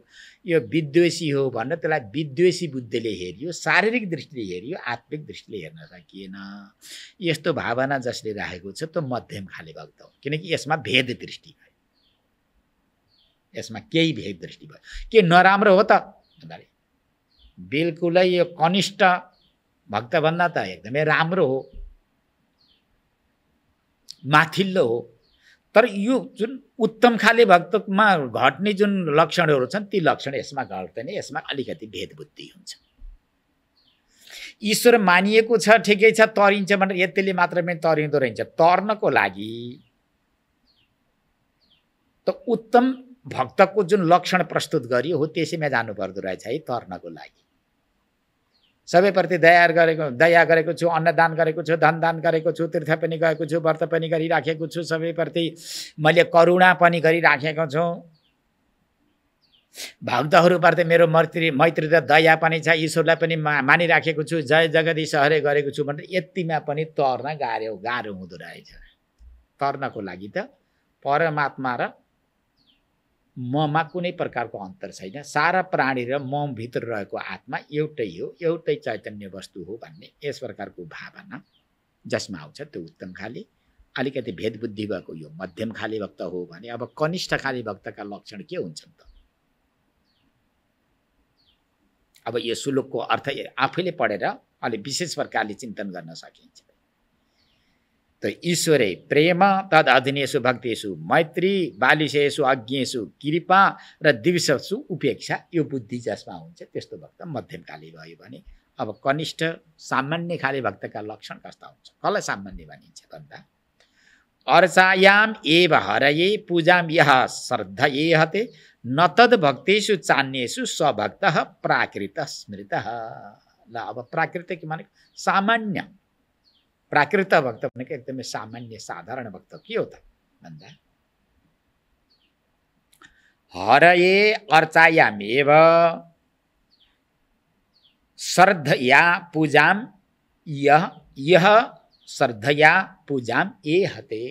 यो विद्वेषी हो भनेर त्यसलाई विद्वेषी बुद्धिले हेरियो, शारीरिक दृष्टिले हेरियो, आत्मिक दृष्टिले हेर्न सकिएन। यस्तो भावना जसले राखेको छ त्यो मध्यम खाले भक्त हो, किनकि यसमा भेद दृष्टि भयो, यसमा केही भेद दृष्टि भयो। के नराम्रो हो त भन्दाखेरि बिल्कुलै यो कनिष्ठ भक्तभन्दा त एकदमै राम्रो हो, माथिल्लो हो। तर यो जुन उत्तम खाले भक्तमा घट्ने जुन लक्षणहरू छन् ती लक्षण यसमा घट्दैन, यसमा अलिकति भेदबुद्धि हुन्छ। ईश्वर मानिएको छ, ठिकै छ, तरिन्छ भनेर यतिले मात्र पनि तरिँदो रहेछ। तर्नको लागि त उत्तम भक्तको जुन लक्षण प्रस्तुत गरियो हो त्यसैमा जानु पर्दो रहेछ है। तर्नको लागि सबैप्रति दया गरेको छु, अन्नदान गरेको छु, धनदान गरेको छु, तीर्थ पनि गएको छु, व्रत पनि गरिराखेको छु, सबैप्रति मैले करुणा पनि गरिराखेको छु, भक्तहरूप्रति मेरो मैत्री र दया पनि छ, ईश्वरलाई पनि मानिराखेको छु, जय जगदीश हरे गरेको छु भनेर यतिमा पनि तर्न गाह्रो हुँदो रहेछ। तर्नको लागि त परमात्मा र ममा कुनै प्रकारको अन्तर छैन। सारा प्राणी र म भित्र रहेको आत्मा एउटै हो, एउटै चैतन्य वस्तु हो भन्ने यस प्रकारको भावना जसमा आउँछ त्यो उत्तम खाले। अलिकति भेदबुद्धि भएको यो मध्यम खाले भक्त हो भने अब कनिष्ठ खाले भक्तका लक्षण के हुन्छन् त? अब यो श्लोकको अर्थ आफैले पढेर अलि विशेष प्रकारले चिन्तन गर्न सकिन्छ। त ईश्वरे प्रेम तद अधीनेषु भक्तेषु मैत्री बालिसेषु अज्ञेषु कृपा र द्विषसु उपेक्षा, यो बुद्धि जसमा हुन्छ त्यस्तो भक्त मध्यम खाले भयो भने अब कनिष्ठ सामान्य खाले भक्तका लक्षण कस्ता हुन्छ? कसलाई सामान्य भनिन्छ भन्दा अर्चायाम एव हरये पूजाम यह श्रद्धये हते न तद भक्तेषु चान्येषु स्वभक्तः प्राकृत स्मृत। ल अब प्राकृतिक भनेको सामान्य, प्राकृत भक्त भनेको एकदमै सामान्य साधारण भक्त के हो त भन्दा हरये अर्चायामेव श्रद्धया पूजाम यह श्रद्धया पूजाम ए हते,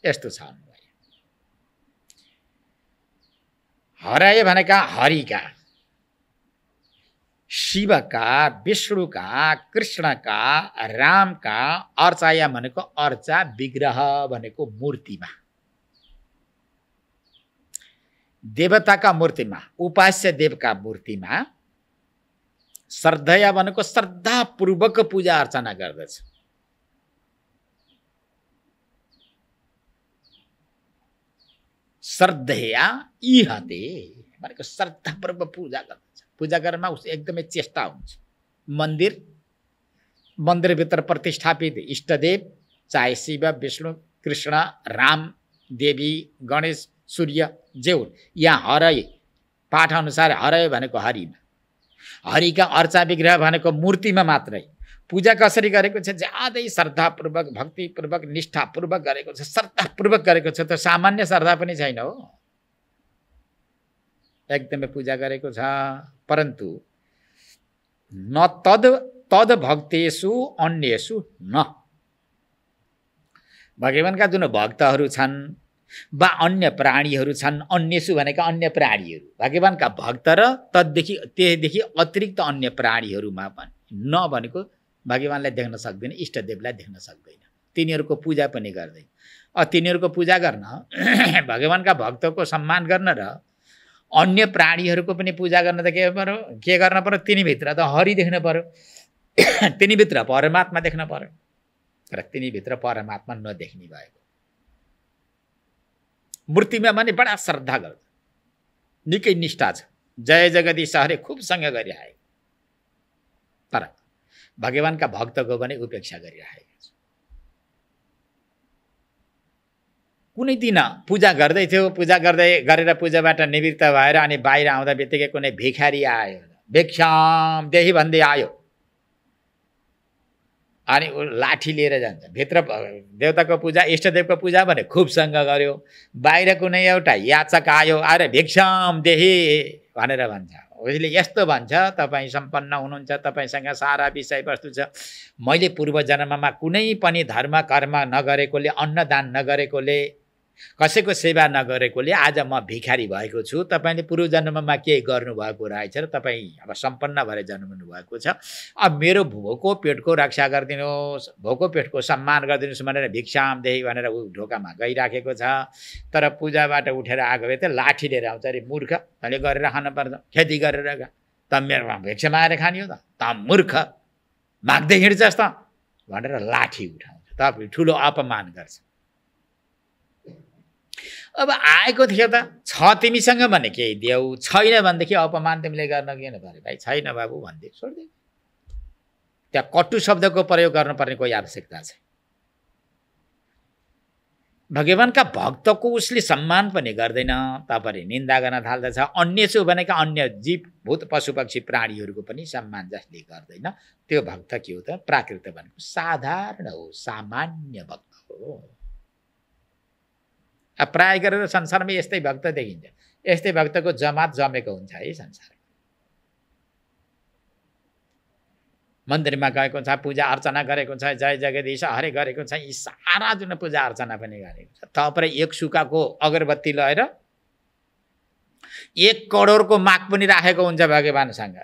यस्तो छ। हरये भनेका हरिका, शिवका, विष्णुका, कृष्णका, रामका, अर्चाया भनेको अर्चा विग्रह भनेको मूर्तिमा, देवताका मूर्तिमा, उपास्य देवका मूर्तिमा, श्रद्धया भनेको श्रद्धापूर्वक पूजा अर्चना गर्दछ। श्रद्धया इहते भनेको श्रद्धापूर्वक पूजा गर्दछ। पूजा गर्नमा उस एकदमै चेष्टा हुन्छ। मन्दिरभित्र प्रतिष्ठापित इष्टदेव चाहे शिव, विष्णु, कृष्ण, राम, देवी, गणेश, सूर्य जे हुन्, यहाँ हरये पाठ अनुसार हरये भनेको हरिमा, हरिका अर्चा विग्रह भनेको मूर्तिमा मात्रै, पूजा कसरी गरेको छ, ज्यादै श्रद्धापूर्वक भक्तिपूर्वक निष्ठापूर्वक गरेको छ, श्रद्धापूर्वक गरेको छ, त सामान्य श्रद्धा पनि छैन हो, एकदमै पूजा गरेको छ। परन्तु न तद भक्तेषु अन्येषु न, भगवानका जुन भक्तहरू छन् वा अन्य प्राणीहरू छन्, अन्येषु भनेका अन्य प्राणीहरू, भगवानका भक्त र त्यसदेखि अतिरिक्त अन्य प्राणीहरूमा पनि न भनेको भगवानलाई देख्न सक्दैन, इष्टदेवलाई देख्न सक्दैन, तिनीहरूको पूजा पनि गर्दैन। तिनीहरूको पूजा गर्न भगवानका भक्तको सम्मान गर्न र अन्य प्राणीहरूको पनि पूजा गर्न त के गर्न पर्यो, तिनीभित्र त हरि देख्न पर्यो, तिनीभित्र परमात्मा देख्न पर्यो, र तिनीभित्र परमात्मा नदेख्ने भएको। मूर्तिमा पनि बडा श्रद्धा गर्छ, निकै निष्ठा छ, जय जगदीश हरे खुबसँग गरिरहेको, तर भगवानका भक्तको पनि उपेक्षा गरिरहेको छ। कुनै दिन पूजा गर्दै थियो, पूजा गरेर पूजाबाट निवृत्त भएर अनि बाहिर आउँदा बित्तिकै कुनै भिखारी आयो, भिक्षाम देही भन्दै आयो, अनि लाठी लिएर जान्छ। भित्र देवताको पूजा, इष्टदेवको पूजा भने खुबसँग गर्यो, बाहिर कुनै एउटा याचक आयो, अरे भिक्षाम देही भनेर भन्छ। उसले यस्तो भन्छ, तपाईँ सम्पन्न हुनुहुन्छ, तपाईँसँग सारा विषयवस्तु छ, मैले पूर्व जन्ममा कुनै पनि धर्म कर्म नगरेकोले, अन्नदान नगरेकोले, कसैको सेवा नगरेकोले आज म भिखारी भएको छु, तपाईँले पूर्व जन्ममा के गर्नुभएको रहेछ र तपाईँ अब सम्पन्न भएर जन्मनु भएको छ, अब मेरो भोको पेटको रक्षा गरिदिनुहोस्, भोको पेटको सम्मान गरिदिनुहोस् भनेर भिक्षामदेही भनेर ऊ ढोकामा गइराखेको छ। तर पूजाबाट उठेर आएको भए त लाठी लिएर आउँछ, अरे मूर्ख, तैँले गरेर खानुपर्छ, खेती गरेर खा, त मेरोमा भिक्षा मागेर खाने हो त मूर्ख, माग्दै हिँड्छस् त भनेर लाठी उठाउँछ, तपाईँ ठुलो अपमान गर्छ। अब आएको थियो त छ तिमीसँग भने केही देऊ, छैन भनेदेखि अपमान तिमीले गर्न किन पर्यो भाइ, छैन बाबु भन्दै छोड्दै। त्यहाँ कटु शब्दको प्रयोग गर्नुपर्ने कोही आवश्यकता छैन। भगवानका भक्तको उसले सम्मान पनि गर्दैन, तपाईँ निन्दा गर्न थाल्दछ। अन्य छु भनेका अन्य जीव भूत पशु पक्षी प्राणीहरूको पनि सम्मान जसले गर्दैन, त्यो भक्त के हो त, प्राकृत भनेको साधारण हो, सामान्य भक्त हो। प्राय गरेर संसारमा यस्तै भक्त देखिन्छ, यस्तै भक्तको जमात जमेको हुन्छ है संसारमा। मन्दिरमा गएको छ, पूजा अर्चना गरेको छ, जय जगदीश हरे गरेको छ, यी सारा जुन पूजा अर्चना पनि गरेको छ, तपाईँ एक सुकाको अगरबत्ती लगाएर 1 करोडको माग पनि राखेको हुन्छ भगवानसँग।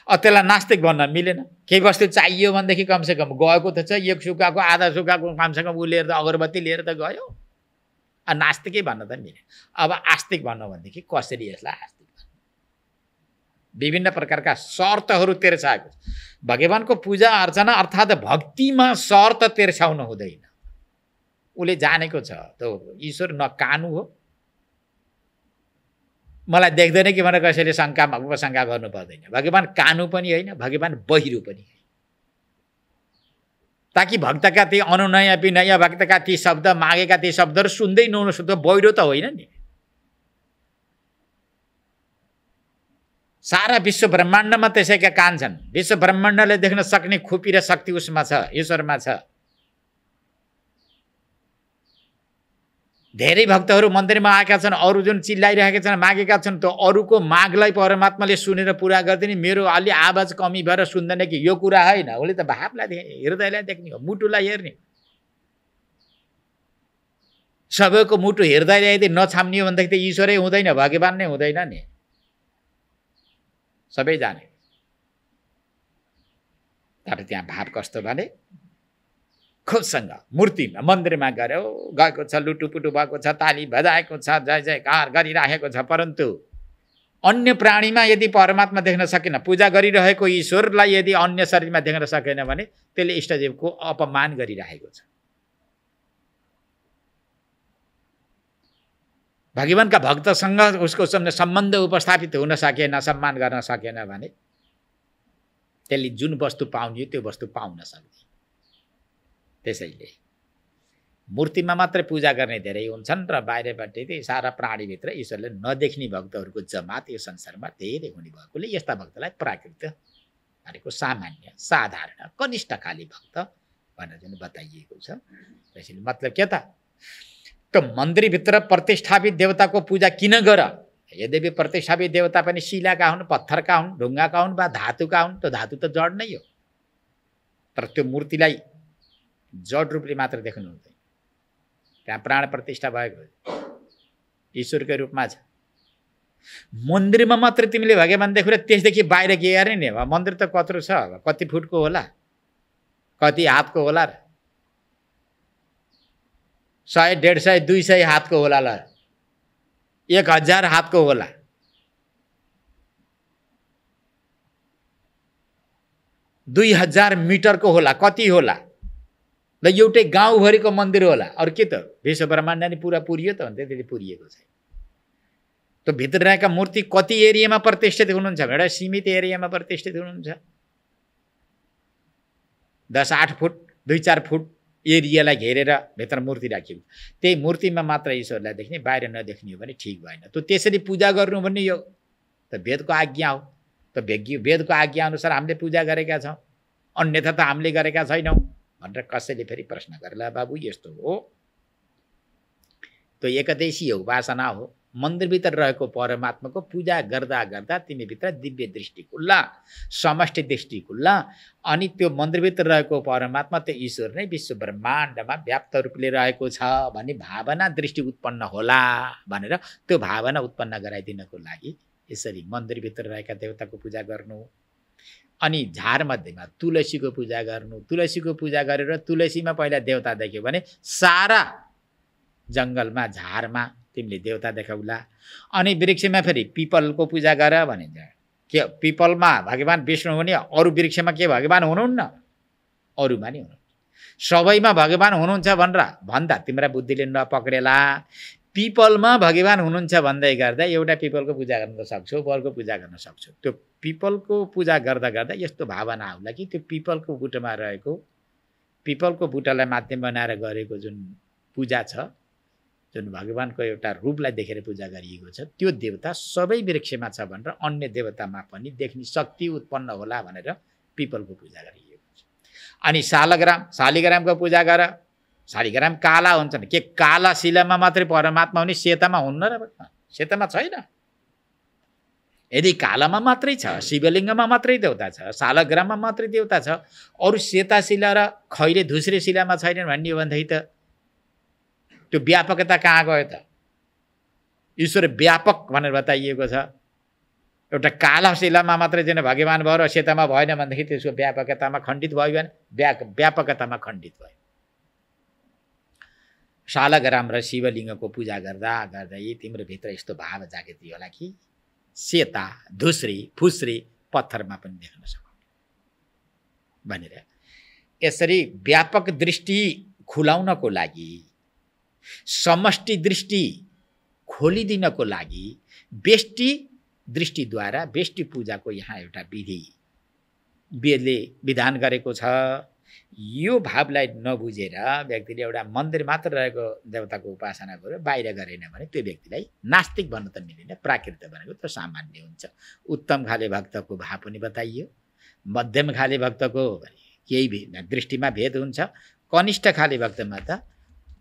त्यसलाई नास्तिक भन्न मिलेन। केही वस्तु चाहियो भनेदेखि कमसेकम गएको त छ, 1 सुकाको आधा सुकाको कमसेकम ऊ लिएर त अगरबत्ती लिएर त गयो, नास्तिकै भन्न त मिलेन। अब आस्तिक भन्नु भनेदेखि कसरी यसलाई आस्तिक भन्नु, विभिन्न प्रकारका शर्तहरू तेर्साएको। भगवानको पूजा अर्चना अर्थात् भक्तिमा शर्त तेर्साउनु हुँदैन। उसले जानेको छ त ईश्वर न कानु हो, मलाई देख्दैन कि भनेर कसैले शङ्का गर्नु पर्दैन। भगवान कानु पनि होइन, भगवान बहिरो पनि होइन। ताकि भक्तका ती अनुनय विनय, भक्तका ती शब्द मागेका ती शब्दहरू सुन्दै नसुन्द बहिरो त होइन नि। सारा विश्व ब्रह्माण्डमा त्यसैका कान छन्, विश्व ब्रह्माण्डले देख्न सक्ने खुपी र शक्ति उसमा छ, ईश्वरमा छ। धेरै भक्तहरू मन्दिरमा आएका छन्, अरू जुन चिल्लाइरहेका छन्, मागेका छन्, त्यो अरूको मागलाई परमात्माले सुनेर पुरा गरिदिने। मेरो अलि आवाज कमी भएर सुन्दैन कि यो कुरा होइन, उसले त भावलाई देख्ने, हृदयलाई देख्ने हो, मुटुलाई हेर्ने। सबैको मुटु हृदयले यदि नछाम्ने हो भनेदेखि त ईश्वरै हुँदैन, भगवान नै हुँदैन नि। सबै जाने। तर त्यहाँ भाव कस्तो भने खुबसँग मूर्तिमा मन्दिरमा गएको छ, लुटुपुटु भएको छ, ताली बजाएको छ, जय जयकार गरिराखेको छ, परन्तु अन्य प्राणीमा यदि परमात्मा देख्न सकेन, पूजा गरिरहेको ईश्वरलाई यदि अन्य शरीरमा देख्न सकेन भने त्यसले इष्टदेवको अपमान गरिरहेको छ। भगवानका भक्तसँग उसको सम्बन्ध उपस्थापित हुन सकेन, सम्मान गर्न सकेन भने त्यसले जुन वस्तु पाउने त्यो वस्तु पाउन सक्दैन। त्यसैले मूर्तिमा मात्रै पूजा गर्ने धेरै हुन्छन् र बाहिरबाट सारा प्राणीभित्र ईश्वरले नदेख्ने भक्तहरूको जमात यो संसारमा धेरै हुने भएकोले यस्ता भक्तलाई प्राकृत भनेको सामान्य साधारण कनिष्ठ खाले भक्त भनेर जुन बताइएको छ। त्यसैले मतलब के त मन्दिरभित्र प्रतिष्ठापित देवताको पूजा किन गर? यद्यपि प्रतिष्ठापित देवता पनि शिलाका हुन्, पत्थरका हुन्, ढुङ्गाका हुन् वा धातुका हुन्, त्यो धातु त जड नै हो। तर त्यो मूर्तिलाई जड रूपले मात्र देख्नु हुँदैन, त्यहाँ प्राण प्रतिष्ठा भएको ईश्वरकै रूपमा छ। मन्दिरमा मात्र तिमीले भगवान देख्यो र त्यसदेखि बाहिर के गर्ने नि? मन्दिर त कत्रो छ, कति फुटको होला, कति हातको होला र? 100, 150, 200 हातको होला ल, 1000 हातको होला। दुई 2000 मिटरको होला, कति होला ल? एउटै गाउँभरिको मन्दिर होला। अरू के त विश्व ब्रह्माण्ड नि पुरा पुरियो त? भने त्यसले पुरिएको छैन। त्यो भित्र रहेका मूर्ति कति एरियामा प्रतिष्ठित हुनुहुन्छ? एउटा सीमित एरियामा प्रतिष्ठित हुनुहुन्छ। 10-8 फुट 2-4 फुट एरियालाई घेरेर भित्र मूर्ति राखियो। त्यही मूर्तिमा मात्र ईश्वरलाई देख्ने, बाहिर नदेख्ने हो भने ठिक भएन। त्यो त्यसरी पूजा गर्नु भन्ने यो त वेदको आज्ञा हो। त वेदको आज्ञा अनुसार हामीले पूजा गरेका छौँ, अन्यथा त हामीले गरेका छैनौँ भनेर कसैले फेरि प्रश्न गर्ला, बाबु यस्तो हो। त्यो एकदेशीय उपासना हो। मन्दिरभित्र रहेको परमात्माको पूजा गर्दा गर्दा तिमीभित्र दिव्य दृष्टि खुल्ला, समष्टि दृष्टि खुल्ला। अनि त्यो मन्दिरभित्र रहेको परमात्मा त्यो ईश्वर नै विश्व ब्रह्माण्डमा व्याप्त रूपले रहेको छ भन्ने भावना दृष्टि उत्पन्न होला भनेर त्यो भावना उत्पन्न गराइदिनको लागि यसरी मन्दिरभित्र रहेका देवताको पूजा गर्नु। अनि झारमध्येमा तुलसीको पूजा गर्नु। तुलसीको पूजा गरेर तुलसीमा पहिला देवता देख्यो भने सारा जङ्गलमा झारमा तिमीले देवता देखाउला। अनि वृक्षमा फेरि पिपलको पूजा गर भनिन्छ। के पिपलमा भगवान विष्णु हुने, अरू वृक्षमा के भगवान हुनुहुन्न? अरूमा नि हुनुहुन्छ। सबैमा भगवान हुनुहुन्छ भनेर भन्दा तिम्रा बुद्धिले नपक्रेला। पिपलमा भगवान हुनुहुन्छ भन्दै गर्दा एउटा पिपलको पूजा गर्न सक्छौ, बलको पूजा गर्न सक्छौ। त्यो पिपलको पूजा गर्दा गर्दा यस्तो भावना आउला कि त्यो पिपलको बुटमा रहेको, पिपलको बुटालाई माध्यम बनाएर गरेको जुन पूजा छ, जुन भगवानको एउटा रूपलाई देखेर पूजा गरिएको छ, त्यो देवता सबै वृक्षमा छ भनेर अन्य देवतामा पनि देख्ने शक्ति उत्पन्न होला भनेर पिपलको पूजा गरिएको छ। अनि शालिग्रामको पूजा गर। शालिग्राम काला हुन्छन्। के काला शिलामा मात्रै परमात्मा हुने, सेतामा हुन्न र? सेतामा छैन। यदि कालामा मात्रै छ, शिवलिङ्गमा मात्रै देवता छ, शालग्राममा मात्रै देवता छ, अरू सेता शिला र खैरे धुस्रे शिलामा छैनन् भन्ने हो भनेदेखि त त्यो व्यापकता कहाँ गयो त? ईश्वर व्यापक भनेर बताइएको छ। एउटा काला शिलामा मात्रै चाहिँ भगवान भयो र सेतामा भएन भनेदेखि त्यसको व्यापकतामा खण्डित भयो भने व्यापकतामा खण्डित भयो। शालग्राम र शिवलिङ्गको पूजा गर्दा गर्दै तिम्रो भित्र यस्तो भाव जागृति होला कि सेता, धुस्री, फुस्री पत्थरमा पनि देख्न सकौँ भनेर। यसरी व्यापक दृष्टि खुलाउनको लागि, समष्टि दृष्टि खोलिदिनको लागि व्यष्टि दृष्टिद्वारा व्यष्टि पूजाको यहाँ एउटा विधि वेदले विधान गरेको छ। यो भावलाई नबुझेर व्यक्तिले एउटा मन्दिर मात्र रहेको देवताको उपासना गर्यो, बाहिर गरेन भने त्यो व्यक्तिलाई नास्तिक भन्न त मिलेन, प्राकृत भनेको त सामान्य हुन्छ। उत्तम खाले भक्तको भाव पनि बताइयो, मध्यम खाले भक्तको केही दृष्टिमा भेद हुन्छ, कनिष्ठ खाले भक्तमा त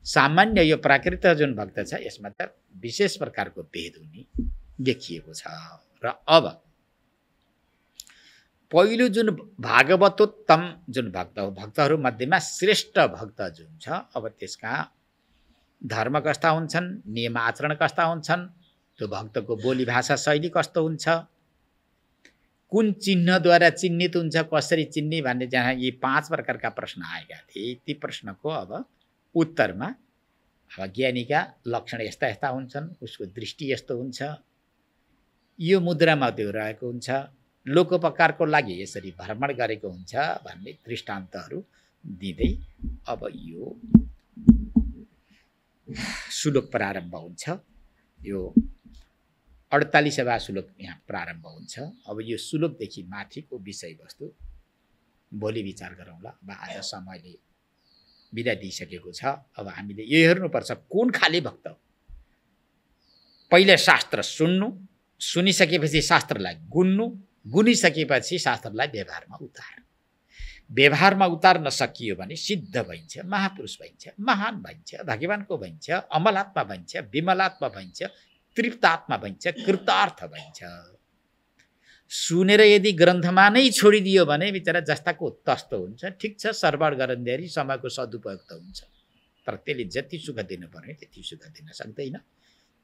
सामान्य यो प्राकृत जुन भक्त छ यसमा त विशेष प्रकारको भेद हुने देखिएको छ। र अब पहिलो जुन भागवतोत्तम जुन भक्त हो, भक्तहरू मध्येमा श्रेष्ठ भक्त जुन छ, अब त्यसका धर्म कस्ता हुन्छन्, नियम आचरण कस्ता हुन्छन्, त्यो भक्तको बोली भाषा शैली कस्तो हुन्छ, कुन चिन्हद्वारा चिन्हित हुन्छ, कसरी चिन्ने भन्ने जहाँ यी 5 प्रकारका प्रश्न आएका थिए, ती प्रश्नको अब उत्तरमा अब ज्ञानीका लक्षण यस्ता यस्ता हुन्छन्, उसको दृष्टि यस्तो हुन्छ, यो मुद्रामा त्यो रहेको हुन्छ, लोकोपकारको लागि यसरी भ्रमण गरेको हुन्छ भन्ने दृष्टान्तहरू दिँदै अब यो श्लोक प्रारम्भ हुन्छ। यो 48वां श्लोक यहाँ प्रारम्भ हुन्छ। अब यो श्लोकदेखि माथिको विषयवस्तु भोलि विचार गरौँला। अब आज समयले बिदा दिइसकेको छ। अब हामीले यो हेर्नुपर्छ कुन खाले भक्त हो। पहिले शास्त्र सुन्नु, सुनिसकेपछि शास्त्रलाई गुन्नु, गुनिसकेपछि शास्त्रलाई व्यवहारमा उतार। व्यवहारमा उतार्न सकियो भने सिद्ध भइन्छ, महापुरुष भइन्छ, महान भइन्छ, भाग्यवानको भइन्छ, अमलात्मा भइन्छ, विमलात्मा भइन्छ, तृप्तात्मा भइन्छ, कृतार्थ भइन्छ। सुनेर यदि ग्रन्थमा नै छोडिदियो भने बिचरा जस्ताको तस्तो हुन्छ। ठिक छ, श्रवण गरन्देरी समयको सदुपयोग त हुन्छ, तर त्यसले जति सुख दिनुपर्ने त्यति सुख दिन सक्दैन।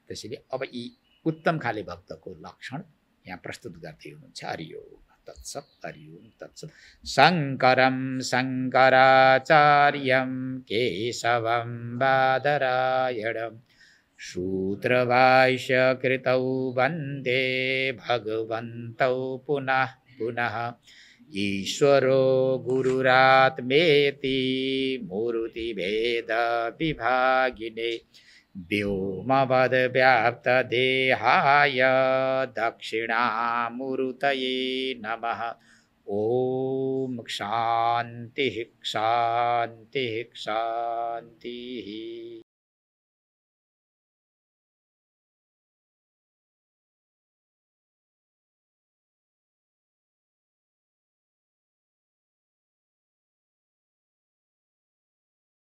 त्यसैले अब यी उत्तम खाले भक्तको लक्षण यहाँ प्रस्तुत गर्दै हुनुहुन्छ। हरि ओम तत्सत्, हरि ओम तत्सत्। शङ्करं शङ्कराचार्यं केशवं बादरायणं सूत्रभाष्यकृतौ वन्दे भगवन्तौ पुनः पुनः। ईश्वरो गुरुरात्मेति मूर्तिभेदविभागिने व्योमवद्व्याप्तदेहाय दक्षिणामूर्तये नमः। ओम शान्तिः शान्तिः शान्तिः।